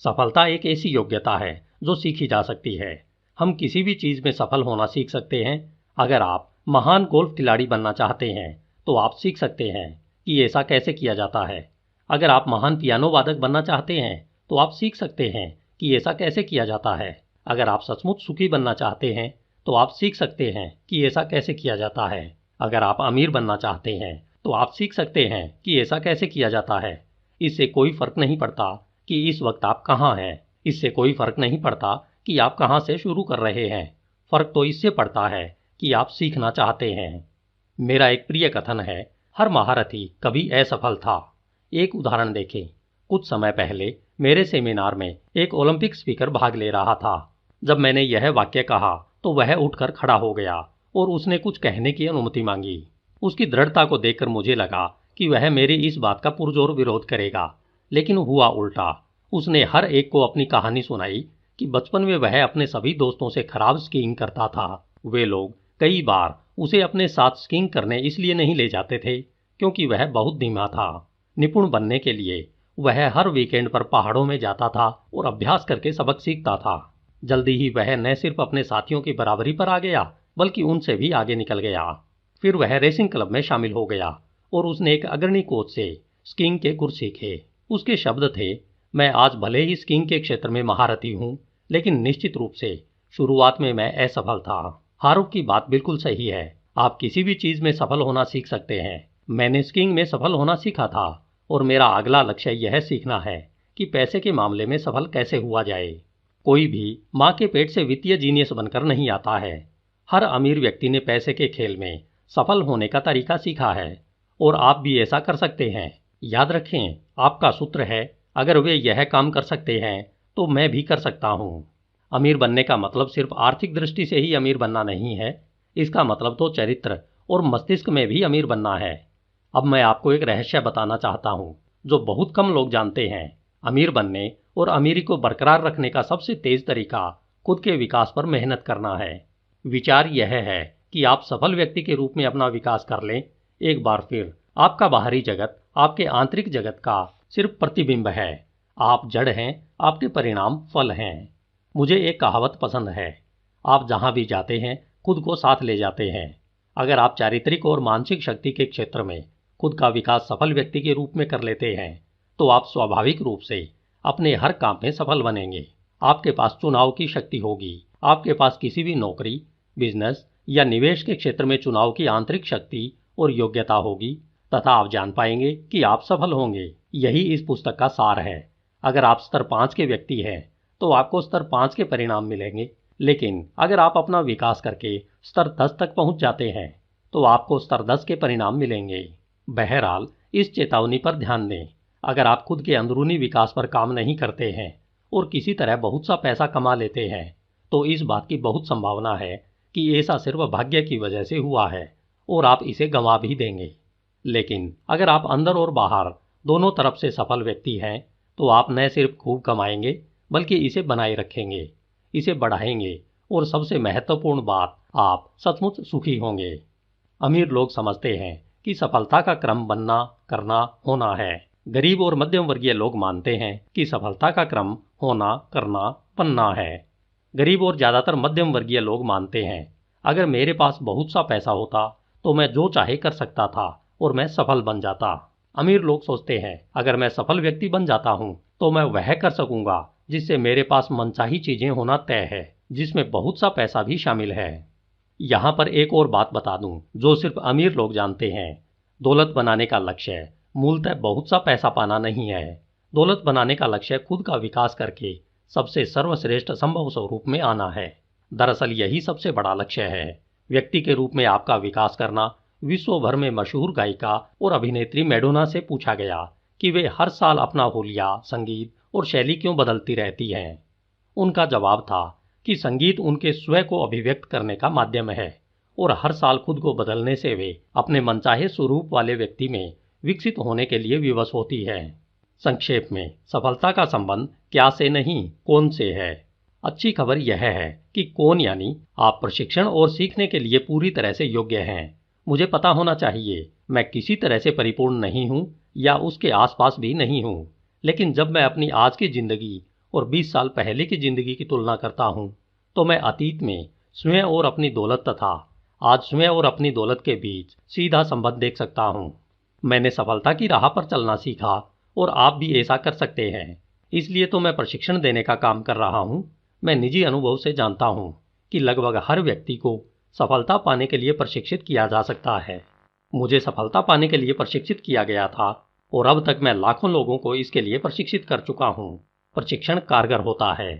सफलता एक ऐसी योग्यता है जो सीखी जा सकती है। हम किसी भी चीज में सफल होना सीख सकते हैं। अगर आप महान गोल्फ खिलाड़ी बनना चाहते हैं तो आप सीख सकते हैं कि ऐसा कैसे किया जाता है। अगर आप महान पियानो वादक बनना चाहते हैं तो आप सीख सकते हैं कि ऐसा कैसे किया जाता है। अगर आप सचमुच सुखी बनना चाहते हैं तो आप सीख सकते हैं कि ऐसा कैसे किया जाता है। अगर आप अमीर बनना चाहते हैं तो आप सीख सकते हैं कि ऐसा कैसे किया जाता है। इससे कोई फर्क नहीं पड़ता कि इस वक्त आप कहाँ हैं। इससे कोई फर्क नहीं पड़ता कि आप कहाँ से शुरू कर रहे हैं। फर्क तो इससे पड़ता है कि आप सीखना चाहते हैं। मेरा एक प्रिय कथन है, हर महारथी कभी असफल था। एक उदाहरण देखें। कुछ समय पहले मेरे सेमिनार में एक ओलंपिक स्पीकर भाग ले रहा था। जब मैंने यह वाक्य कहा तो वह उठकर खड़ा हो गया और उसने कुछ कहने की अनुमति मांगी। उसकी दृढ़ता को देखकर मुझे लगा कि वह मेरी इस बात का पुरजोर विरोध करेगा, लेकिन हुआ उल्टा। उसने हर एक को अपनी कहानी सुनाई कि बचपन में वह अपने सभी दोस्तों से खराब स्कीइंग करता था। वे लोग कई बार उसे अपने साथ स्कीइंग करने इसलिए नहीं ले जाते थे क्योंकि वह बहुत धीमा था। निपुण बनने के लिए वह हर वीकेंड पर पहाड़ों में जाता था और अभ्यास करके सबक सीखता था। जल्दी ही वह न सिर्फ अपने साथियों की बराबरी पर आ गया बल्कि उनसे भी आगे निकल गया। फिर वह रेसिंग क्लब में शामिल हो गया और उसने एक अग्रणी कोच से स्कीइंग के गुर सीखे। उसके शब्द थे, मैं आज भले ही स्कीइंग के क्षेत्र में महारथी हूँ, लेकिन निश्चित रूप से शुरुआत में मैं असफल था। हारुफ की बात बिल्कुल सही है। आप किसी भी चीज में सफल होना सीख सकते हैं। मैंने स्कीइंग में सफल होना सीखा था और मेरा अगला लक्ष्य यह सीखना है कि पैसे के मामले में सफल कैसे हुआ जाए। कोई भी माँ के पेट से वित्तीय जीनियस बनकर नहीं आता है। हर अमीर व्यक्ति ने पैसे के खेल में सफल होने का तरीका सीखा है और आप भी ऐसा कर सकते हैं। याद रखें, आपका सूत्र है, अगर वे यह काम कर सकते हैं तो मैं भी कर सकता हूँ। अमीर बनने का मतलब सिर्फ आर्थिक दृष्टि से ही अमीर बनना नहीं है, इसका मतलब तो चरित्र और मस्तिष्क में भी अमीर बनना है। अब मैं आपको एक रहस्य बताना चाहता हूँ जो बहुत कम लोग जानते हैं। अमीर बनने और अमीरी को बरकरार रखने का सबसे तेज तरीका खुद के विकास पर मेहनत करना है। विचार यह है कि आप सफल व्यक्ति के रूप में अपना विकास कर लें। एक बार फिर आपका बाहरी जगत आपके आंतरिक जगत का सिर्फ प्रतिबिंब है। आप जड़ हैं, आपके परिणाम फल हैं। मुझे एक कहावत पसंद है, आप जहां भी जाते हैं खुद को साथ ले जाते हैं। अगर आप चारित्रिक और मानसिक शक्ति के क्षेत्र में खुद का विकास सफल व्यक्ति के रूप में कर लेते हैं तो आप स्वाभाविक रूप से अपने हर काम में सफल बनेंगे। आपके पास चुनाव की शक्ति होगी। आपके पास किसी भी नौकरी, बिजनेस या निवेश के क्षेत्र में चुनाव की आंतरिक शक्ति और योग्यता होगी तथा आप जान पाएंगे कि आप सफल होंगे। यही इस पुस्तक का सार है। अगर आप स्तर 5 के व्यक्ति हैं तो आपको स्तर 5 के परिणाम मिलेंगे, लेकिन अगर आप अपना विकास करके स्तर 10 तक पहुंच जाते हैं तो आपको स्तर 10 के परिणाम मिलेंगे। बहरहाल इस चेतावनी पर ध्यान दें, अगर आप खुद के अंदरूनी विकास पर काम नहीं करते हैं और किसी तरह बहुत सा पैसा कमा लेते हैं तो इस बात की बहुत संभावना है कि ऐसा सिर्फ भाग्य की वजह से हुआ है और आप इसे गंवा भी देंगे। लेकिन अगर आप अंदर और बाहर दोनों तरफ से सफल व्यक्ति हैं तो आप न सिर्फ खूब कमाएंगे बल्कि इसे बनाए रखेंगे, इसे बढ़ाएंगे और सबसे महत्वपूर्ण बात, आप सचमुच सुखी होंगे। अमीर लोग समझते हैं कि सफलता का क्रम बनना, करना, होना है। गरीब और मध्यम वर्गीय लोग मानते हैं कि सफलता का क्रम होना, करना, बनना है। गरीब और ज्यादातर मध्यम वर्गीय लोग मानते हैं अगर मेरे पास बहुत सा पैसा होता तो मैं जो चाहे कर सकता था और मैं सफल बन जाता। अमीर लोग सोचते हैं अगर मैं सफल व्यक्ति बन जाता हूं तो मैं वह कर सकूंगा जिससे मेरे पास मनचाही चीजें होना तय है, जिसमें बहुत सा पैसा भी शामिल है। यहां पर एक और बात बता दूं जो सिर्फ अमीर लोग जानते हैं। दौलत बनाने का लक्ष्य मूलतः बहुत सा पैसा पाना नहीं है। दौलत बनाने का लक्ष्य खुद का विकास करके सबसे सर्वश्रेष्ठ संभव स्वरूप में आना है। दरअसल यही सबसे बड़ा लक्ष्य है। व्यक्ति के रूप में आपका विकास करना। विश्व भर में मशहूर गायिका और अभिनेत्री मैडोना से पूछा गया कि वे हर साल अपना हुलिया, संगीत और शैली क्यों बदलती रहती हैं। उनका जवाब था कि संगीत उनके स्व को अभिव्यक्त करने का माध्यम है और हर साल खुद को बदलने से वे अपने मनचाहे स्वरूप वाले व्यक्ति में विकसित होने के लिए विवश होती है। संक्षेप में, सफलता का संबंध क्या से नहीं, कौन से है। अच्छी खबर यह है कि कौन यानी आप प्रशिक्षण और सीखने के लिए पूरी तरह से योग्य हैं। मुझे पता होना चाहिए मैं किसी तरह से परिपूर्ण नहीं हूं या उसके आसपास भी नहीं हूं, लेकिन जब मैं अपनी आज की जिंदगी और 20 साल पहले की जिंदगी की तुलना करता हूं तो मैं अतीत में स्वयं और अपनी दौलत तथा आज स्वयं और अपनी दौलत के बीच सीधा संबंध देख सकता हूं। मैंने सफलता की राह पर चलना सीखा और आप भी ऐसा कर सकते हैं। इसलिए तो मैं प्रशिक्षण देने का काम कर रहा हूं। मैं निजी अनुभव से जानता हूं कि लगभग हर व्यक्ति को सफलता पाने के लिए प्रशिक्षित किया जा सकता है। मुझे सफलता पाने के लिए प्रशिक्षित किया गया था और अब तक मैं लाखों लोगों को इसके लिए प्रशिक्षित कर चुका हूं। प्रशिक्षण कारगर होता है।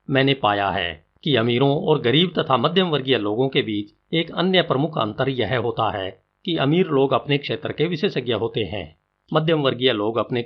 मैंने पाया है कि अमीरों और गरीब तथा मध्यम वर्गीय लोगों के बीच एक अन्य प्रमुख अंतर यह होता है कि अमीर लोग अपने क्षेत्र के विशेषज्ञ होते हैं, मध्यम वर्गीय लोग अपने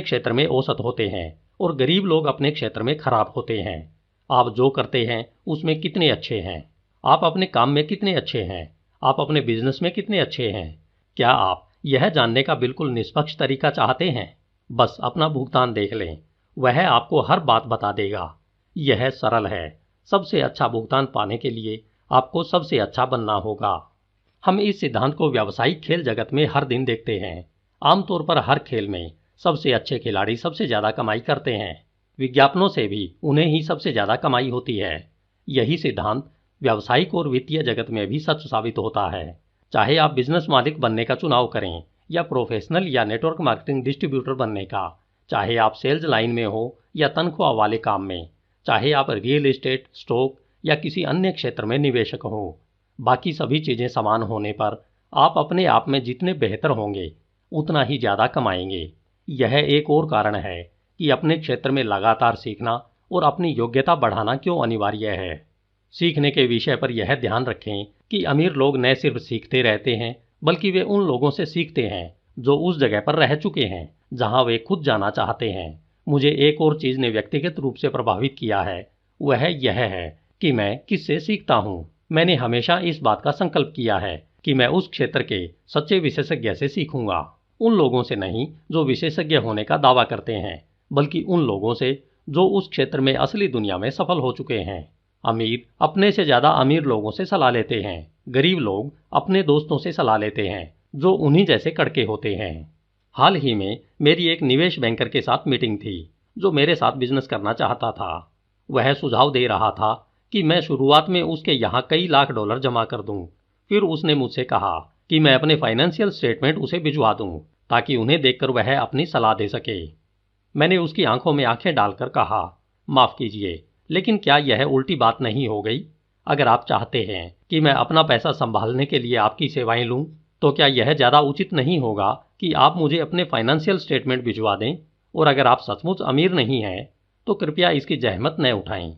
क्षेत्र में औसत होते हैं और गरीब लोग अपने क्षेत्र में खराब होते हैं। आप जो करते हैं उसमें कितने अच्छे हैं, आप अपने काम में कितने अच्छे हैं, आप अपने बिजनेस में कितने अच्छे हैं, क्या आप यह जानने का बिल्कुल निष्पक्ष तरीका चाहते हैं? बस अपना भुगतान देख लें, वह आपको हर बात बता देगा। यह सरल है। सबसे अच्छा भुगतान पाने के लिए आपको सबसे अच्छा बनना होगा। हम इस सिद्धांत को व्यावसायिक खेल जगत में हर दिन देखते हैं। आमतौर पर हर खेल में सबसे अच्छे खिलाड़ी सबसे ज्यादा कमाई करते हैं। विज्ञापनों से भी उन्हें ही सबसे ज्यादा कमाई होती है। यही सिद्धांत व्यावसायिक और वित्तीय जगत में भी सच साबित होता है। चाहे आप बिजनेस मालिक बनने का चुनाव करें या प्रोफेशनल या नेटवर्क मार्केटिंग डिस्ट्रीब्यूटर बनने का, चाहे आप सेल्स लाइन में हो या तनख्वाह वाले काम में, चाहे आप रियल एस्टेट, स्टॉक या किसी अन्य क्षेत्र में निवेशक हो, बाकी सभी चीजें समान होने पर आप अपने आप में जितने बेहतर होंगे उतना ही ज्यादा कमाएंगे। यह एक और कारण है कि अपने क्षेत्र में लगातार सीखना और अपनी योग्यता बढ़ाना क्यों अनिवार्य है। सीखने के विषय पर यह ध्यान रखें कि अमीर लोग न सिर्फ सीखते रहते हैं बल्कि वे उन लोगों से सीखते हैं जो उस जगह पर रह चुके हैं जहां वे खुद जाना चाहते हैं। मुझे एक और चीज ने व्यक्तिगत रूप से प्रभावित किया है, वह यह है कि मैं किससे सीखता हूं। मैंने हमेशा इस बात का संकल्प किया है कि मैं उस क्षेत्र के सच्चे विशेषज्ञ से सीखूंगा। उन लोगों से नहीं जो विशेषज्ञ होने का दावा करते हैं, बल्कि उन लोगों से जो उस क्षेत्र में असली दुनिया में सफल हो चुके हैं। अमीर अपने से ज्यादा अमीर लोगों से सलाह लेते हैं। गरीब लोग अपने दोस्तों से सलाह लेते हैं जो उन्हीं जैसे कड़के होते हैं। हाल ही में मेरी एक निवेश बैंकर के साथ मीटिंग थी जो मेरे साथ बिजनेस करना चाहता था। वह सुझाव दे रहा था कि मैं शुरुआत में उसके यहाँ कई लाख डॉलर जमा कर दूं। फिर उसने मुझसे कहा कि मैं अपने फाइनेंशियल स्टेटमेंट उसे भिजवा दूं ताकि उन्हें देखकर वह अपनी सलाह दे सके। मैंने उसकी आंखों में आंखें डालकर कहा, माफ कीजिए, लेकिन क्या यह उल्टी बात नहीं हो गई? अगर आप चाहते हैं कि मैं अपना पैसा संभालने के लिए आपकी सेवाएं लूं, तो क्या यह ज़्यादा उचित नहीं होगा कि आप मुझे अपने फाइनेंशियल स्टेटमेंट भिजवा दें? और अगर आप सचमुच अमीर नहीं हैं, तो कृपया इसकी जहमत न उठाएं।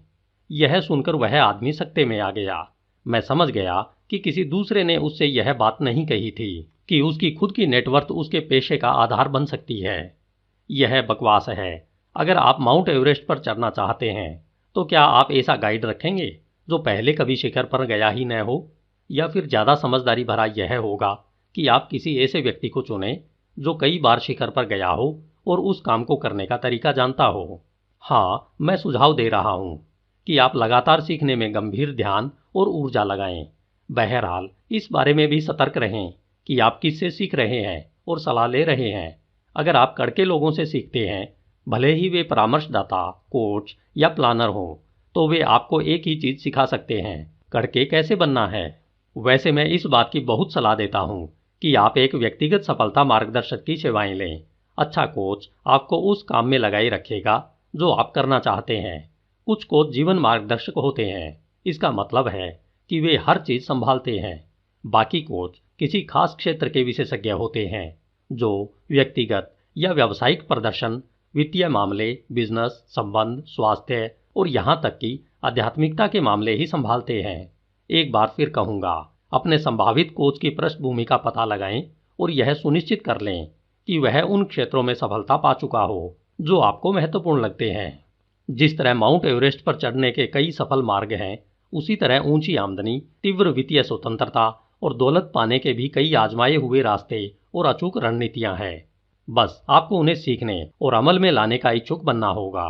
यह सुनकर वह आदमी सकते में आ गया। मैं समझ गया कि किसी दूसरे ने उससे यह बात नहीं कही थी कि उसकी खुद की नेटवर्थ उसके पेशे का आधार बन सकती है। यह बकवास है। अगर आप माउंट एवरेस्ट पर चढ़ना चाहते हैं, तो क्या आप ऐसा गाइड रखेंगे जो पहले कभी शिखर पर गया ही न हो? या फिर ज़्यादा समझदारी भरा यह होगा कि आप किसी ऐसे व्यक्ति को चुनें जो कई बार शिखर पर गया हो और उस काम को करने का तरीका जानता हो? हाँ, मैं सुझाव दे रहा हूँ कि आप लगातार सीखने में गंभीर ध्यान और ऊर्जा लगाएं। बहरहाल, इस बारे में भी सतर्क रहें कि आप किससे सीख रहे हैं और सलाह ले रहे हैं। अगर आप कड़के लोगों से सीखते हैं, भले ही वे परामर्शदाता, कोच या प्लानर हों, तो वे आपको एक ही चीज़ सिखा सकते हैं, कड़के कैसे बनना है। वैसे मैं इस बात की बहुत सलाह देता हूँ कि आप एक व्यक्तिगत सफलता मार्गदर्शक की सेवाएं लें। अच्छा कोच आपको उस काम में लगाए रखेगा जो आप करना चाहते हैं। कुछ कोच जीवन मार्गदर्शक होते हैं, इसका मतलब है कि वे हर चीज़ संभालते हैं। बाकी कोच किसी खास क्षेत्र के विशेषज्ञ होते हैं जो व्यक्तिगत या व्यावसायिक प्रदर्शन, वित्तीय मामले, बिजनेस, संबंध, स्वास्थ्य और यहाँ तक कि आध्यात्मिकता के मामले ही संभालते हैं। एक बार फिर कहूँगा, अपने संभावित कोच की पृष्ठभूमि का पता लगाएं और यह सुनिश्चित कर लें कि वह उन क्षेत्रों में सफलता पा चुका हो जो आपको महत्वपूर्ण लगते हैं। जिस तरह माउंट एवरेस्ट पर चढ़ने के कई सफल मार्ग हैं, उसी तरह ऊंची आमदनी, तीव्र वित्तीय स्वतंत्रता और दौलत पाने के भी कई आजमाए हुए रास्ते और अचूक रणनीतियां हैं। बस आपको उन्हें सीखने और अमल में लाने का इच्छुक बनना होगा।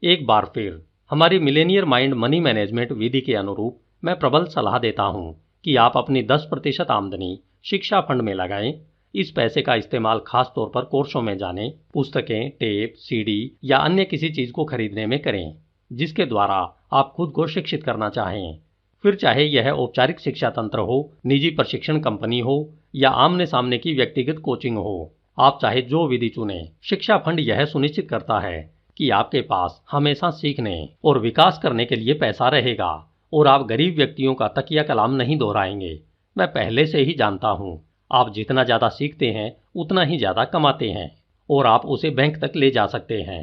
एक बार फिर हमारी मिलेनियर माइंड मनी मैनेजमेंट विधि के अनुरूप मैं प्रबल सलाह देता हूं कि आप अपनी 10% आमदनी शिक्षा फंड में लगाएं। इस पैसे का इस्तेमाल खास तौर पर कोर्सों में जाने, पुस्तकें, टेप, सीडी या अन्य किसी चीज को खरीदने में करें जिसके द्वारा आप खुद को शिक्षित करना चाहें। फिर चाहे यह औपचारिक शिक्षा तंत्र हो, निजी प्रशिक्षण कंपनी हो या आमने सामने की व्यक्तिगत कोचिंग हो, आप चाहे जो विधि चुनें, शिक्षा फंड यह सुनिश्चित करता है कि आपके पास हमेशा सीखने और विकास करने के लिए पैसा रहेगा और आप गरीब व्यक्तियों का तकिया कलाम नहीं दोहराएंगे। मैं पहले से ही जानता हूँ, आप जितना ज़्यादा सीखते हैं उतना ही ज़्यादा कमाते हैं और आप उसे बैंक तक ले जा सकते हैं।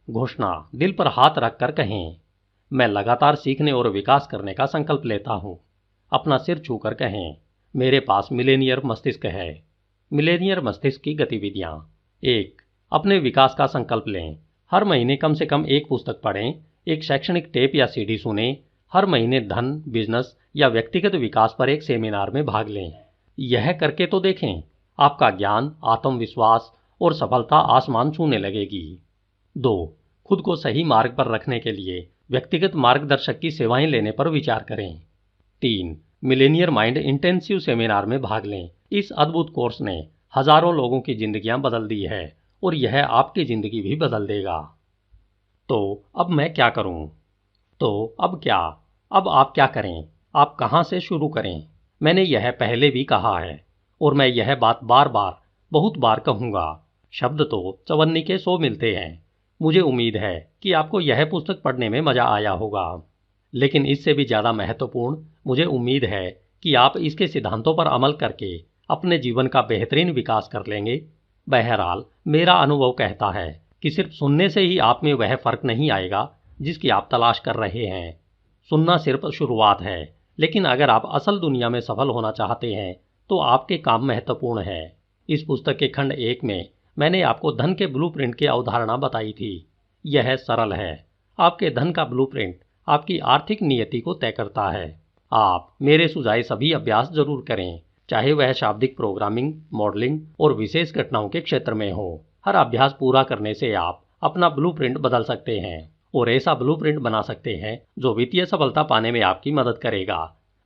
घोषणा दिल पर हाथ रखकर कहें, मैं लगातार सीखने और विकास करने का संकल्प लेता हूँ। अपना सिर छूकर कहें, मेरे पास मिलेनियर मस्तिष्क है। मिलेनियर मस्तिष्क की गतिविधियाँ। 1. अपने विकास का संकल्प लें। हर महीने कम से कम एक पुस्तक पढ़ें, एक शैक्षणिक टेप या सीडी सुनें, हर महीने धन, बिजनेस या व्यक्तिगत विकास पर एक सेमिनार में भाग लें। यह करके तो देखें, आपका ज्ञान, आत्मविश्वास और सफलता आसमान छूने लगेगी। 2. खुद को सही मार्ग पर रखने के लिए व्यक्तिगत मार्गदर्शक की सेवाएं लेने पर विचार करें। 3. मिलेनियर माइंड इंटेंसिव सेमिनार में भाग लें। इस अद्भुत कोर्स ने हजारों लोगों की जिंदगियां बदल दी है और यह आपकी जिंदगी भी बदल देगा। तो अब मैं क्या करूं? तो अब क्या? अब आप क्या करें? आप कहां से शुरू करें? मैंने यह पहले भी कहा है और मैं यह बात बार बार, बहुत बार कहूंगा। शब्द तो चवन्नी के 100 मिलते हैं। मुझे उम्मीद है कि आपको यह पुस्तक पढ़ने में मजा आया होगा, लेकिन इससे भी ज़्यादा महत्वपूर्ण मुझे उम्मीद है कि आप इसके सिद्धांतों पर अमल करके अपने जीवन का बेहतरीन विकास कर लेंगे। बहरहाल, मेरा अनुभव कहता है कि सिर्फ सुनने से ही आप में वह फर्क नहीं आएगा जिसकी आप तलाश कर रहे हैं। सुनना सिर्फ शुरुआत है, लेकिन अगर आप असल दुनिया में सफल होना चाहते हैं तो आपके काम महत्वपूर्ण है। इस पुस्तक के खंड 1 में मैंने आपको धन के ब्लूप्रिंट की अवधारणा बताई थी। यह सरल है। आपके धन का ब्लूप्रिंट आपकी आर्थिक नियति को तय करता है। आप मेरे सुझाए सभी अभ्यास जरूर करें, चाहे वह शाब्दिक प्रोग्रामिंग, मॉडलिंग और विशेष घटनाओं के क्षेत्र में हो। हर अभ्यास पूरा करने से आप अपना ब्लूप्रिंट बदल सकते हैं और ऐसा ब्लूप्रिंट बना सकते हैं जो वित्तीय सफलता पाने में आपकी मदद करेगा।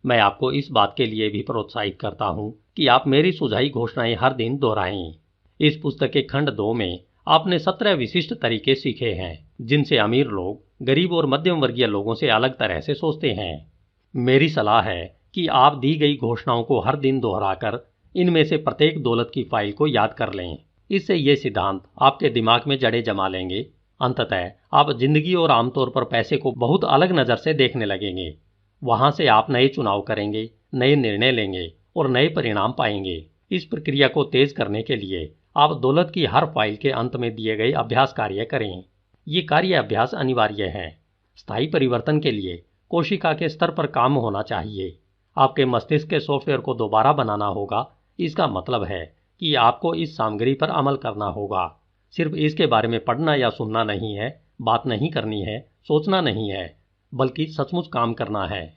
मैं आपको इस बात के लिए भी प्रोत्साहित करता हूं कि आप मेरी सुझाई घोषणाएं हर दिन दोहराएं। इस पुस्तक के खंड 2 में आपने 17 विशिष्ट तरीके सीखे हैं जिनसे अमीर लोग गरीब और मध्यम वर्गीय लोगों से अलग तरह से सोचते हैं। मेरी सलाह है कि आप दी गई घोषणाओं को हर दिन दोहराकर इनमें से प्रत्येक दौलत की फाइल को याद कर लें। इससे ये सिद्धांत आपके दिमाग में जड़ें जमा लेंगे। अंततः आप जिंदगी और आमतौर पर पैसे को बहुत अलग नज़र से देखने लगेंगे। वहां से आप नए चुनाव करेंगे, नए निर्णय लेंगे और नए परिणाम पाएंगे। इस प्रक्रिया को तेज करने के लिए आप दौलत की हर फाइल के अंत में दिए गए अभ्यास कार्य करें। ये कार्य अभ्यास अनिवार्य है। स्थायी परिवर्तन के लिए कोशिका के स्तर पर काम होना चाहिए। आपके मस्तिष्क के सॉफ्टवेयर को दोबारा बनाना होगा। इसका मतलब है कि आपको इस सामग्री पर अमल करना होगा। सिर्फ इसके बारे में पढ़ना या सुनना नहीं है, बात नहीं करनी है, सोचना नहीं है, बल्कि सचमुच काम करना है।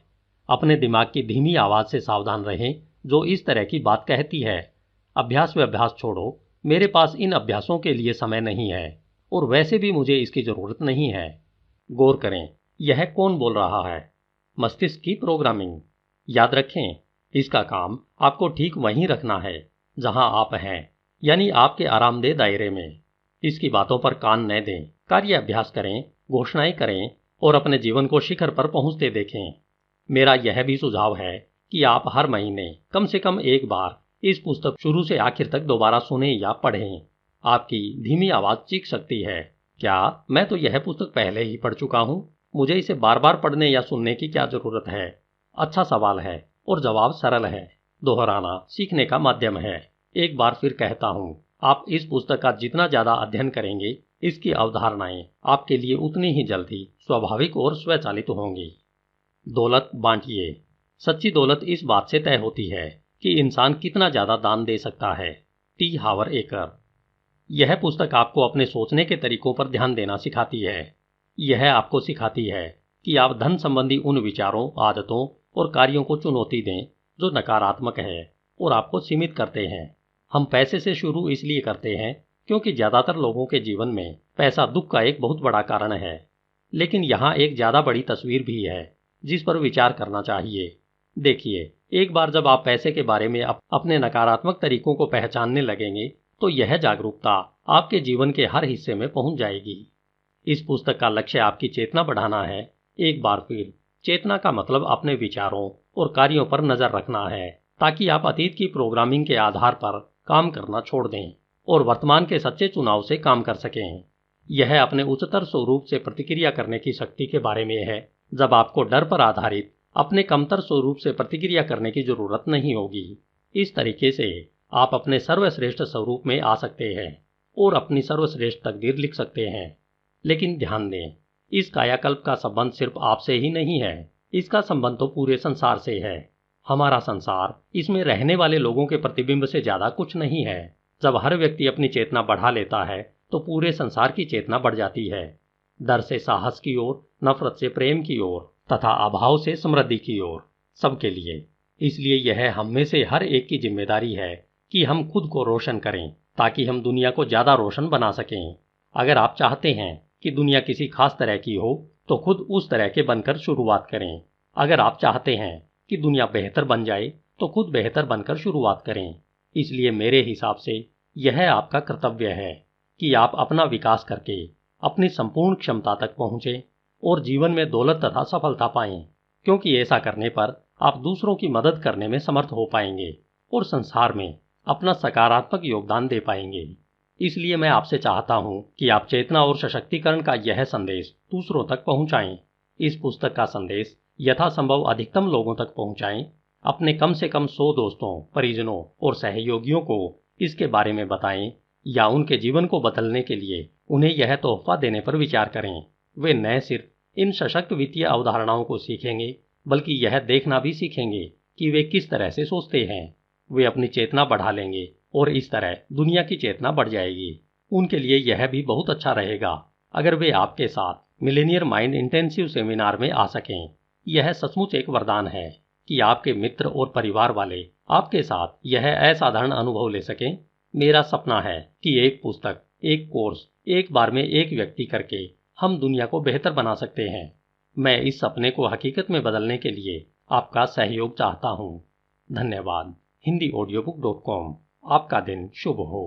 अपने दिमाग की धीमी आवाज से सावधान रहें जो इस तरह की बात कहती है, अभ्यास व अभ्यास छोड़ो, मेरे पास इन अभ्यासों के लिए समय नहीं है और वैसे भी मुझे इसकी जरूरत नहीं है। गौर करें, यह कौन बोल रहा है? मस्तिष्क की प्रोग्रामिंग। याद रखें, इसका काम आपको ठीक वहीं रखना है जहां आप हैं, यानी आपके आरामदेह दायरे में। इसकी बातों पर कान न दें। कार्य अभ्यास करें, घोषणाएं करें और अपने जीवन को शिखर पर पहुंचते देखें। मेरा यह भी सुझाव है कि आप हर महीने कम से कम एक बार इस पुस्तक शुरू से आखिर तक दोबारा सुनें या पढ़ें। आपकी धीमी आवाज चीख सकती है, क्या मैं तो यह पुस्तक पहले ही पढ़ चुका हूं, मुझे इसे बार बार पढ़ने या सुनने की क्या जरूरत है? अच्छा सवाल है और जवाब सरल है। दोहराना सीखने का माध्यम है। एक बार फिर कहता हूं, आप इस पुस्तक का जितना ज्यादा अध्ययन करेंगे, इसकी अवधारणाएं आपके लिए उतनी ही जल्दी स्वाभाविक और स्वचालित होंगी। दौलत बांटिए। सच्ची दौलत इस बात से तय होती है कि इंसान कितना ज्यादा दान दे सकता है। टी हावर एकर। यह पुस्तक आपको अपने सोचने के तरीकों पर ध्यान देना सिखाती है। यह आपको सिखाती है कि आप धन संबंधी उन विचारों, आदतों और कार्यों को चुनौती दें जो नकारात्मक है और आपको सीमित करते हैं। हम पैसे से शुरू इसलिए करते हैं क्योंकि ज्यादातर लोगों के जीवन में पैसा दुख का एक बहुत बड़ा कारण है। लेकिन यहाँ एक ज्यादा बड़ी तस्वीर भी है जिस पर विचार करना चाहिए। देखिए, एक बार जब आप पैसे के बारे में अपने नकारात्मक तरीकों को पहचानने लगेंगे तो यह जागरूकता आपके जीवन के हर हिस्से में पहुंच जाएगी। इस पुस्तक का लक्ष्य आपकी चेतना बढ़ाना है। एक बार फिर, चेतना का मतलब अपने विचारों और कार्यों पर नजर रखना है ताकि आप अतीत की प्रोग्रामिंग के आधार पर काम करना छोड़ दें और वर्तमान के सच्चे चुनाव से काम कर सकें। यह अपने उच्चतर स्वरूप से प्रतिक्रिया करने की शक्ति के बारे में है। जब आपको डर पर आधारित अपने कमतर स्वरूप से प्रतिक्रिया करने की जरूरत नहीं होगी। इस तरीके से आप अपने सर्वश्रेष्ठ स्वरूप में आ सकते हैं और अपनी सर्वश्रेष्ठ तकदीर लिख सकते हैं। लेकिन ध्यान दें, इस कायाकल्प का संबंध सिर्फ आपसे ही नहीं है, इसका संबंध तो पूरे संसार से है। हमारा संसार इसमें रहने वाले लोगों के प्रतिबिंब से ज्यादा कुछ नहीं है। जब हर व्यक्ति अपनी चेतना बढ़ा लेता है तो पूरे संसार की चेतना बढ़ जाती है। डर से साहस की ओर, नफरत से प्रेम की ओर तथा अभाव से समृद्धि की ओर, सबके लिए। इसलिए यह हम में से हर एक की जिम्मेदारी है कि हम खुद को रोशन करें ताकि हम दुनिया को ज्यादा रोशन बना सकें। अगर आप चाहते हैं कि दुनिया किसी खास तरह की हो तो खुद उस तरह के बनकर शुरुआत करें। अगर आप चाहते हैं कि दुनिया बेहतर बन जाए तो खुद बेहतर बनकर शुरुआत करें। इसलिए मेरे हिसाब से यह आपका कर्तव्य है कि आप अपना विकास करके अपनी संपूर्ण क्षमता तक पहुंचे और जीवन में दौलत तथा सफलता पाएं, क्योंकि ऐसा करने पर आप दूसरों की मदद करने में समर्थ हो पाएंगे और संसार में अपना सकारात्मक योगदान दे पाएंगे। इसलिए मैं आपसे चाहता हूं कि आप चेतना और सशक्तिकरण का यह संदेश दूसरों तक पहुंचाएं। इस पुस्तक का संदेश यथासंभव अधिकतम लोगों तक पहुंचाएं। अपने कम से कम 100 दोस्तों, परिजनों और सहयोगियों को इसके बारे में बताएं या उनके जीवन को बदलने के लिए उन्हें यह तोहफा देने पर विचार करें। वे न सिर्फ इन सशक्त वित्तीय अवधारणाओं को सीखेंगे बल्कि यह देखना भी सीखेंगे कि वे किस तरह से सोचते हैं। वे अपनी चेतना बढ़ा लेंगे और इस तरह दुनिया की चेतना बढ़ जाएगी। उनके लिए यह भी बहुत अच्छा रहेगा अगर वे आपके साथ मिलेनियर माइंड इंटेंसिव सेमिनार में आ सकें। यह सचमुच एक वरदान है कि आपके मित्र और परिवार वाले आपके साथ यह असाधारण अनुभव ले सकें। मेरा सपना है कि एक पुस्तक, एक कोर्स, एक बार में एक व्यक्ति करके हम दुनिया को बेहतर बना सकते हैं। मैं इस सपने को हकीकत में बदलने के लिए आपका सहयोग चाहता हूँ। धन्यवाद। HindiAudiobook.com। आपका दिन शुभ हो।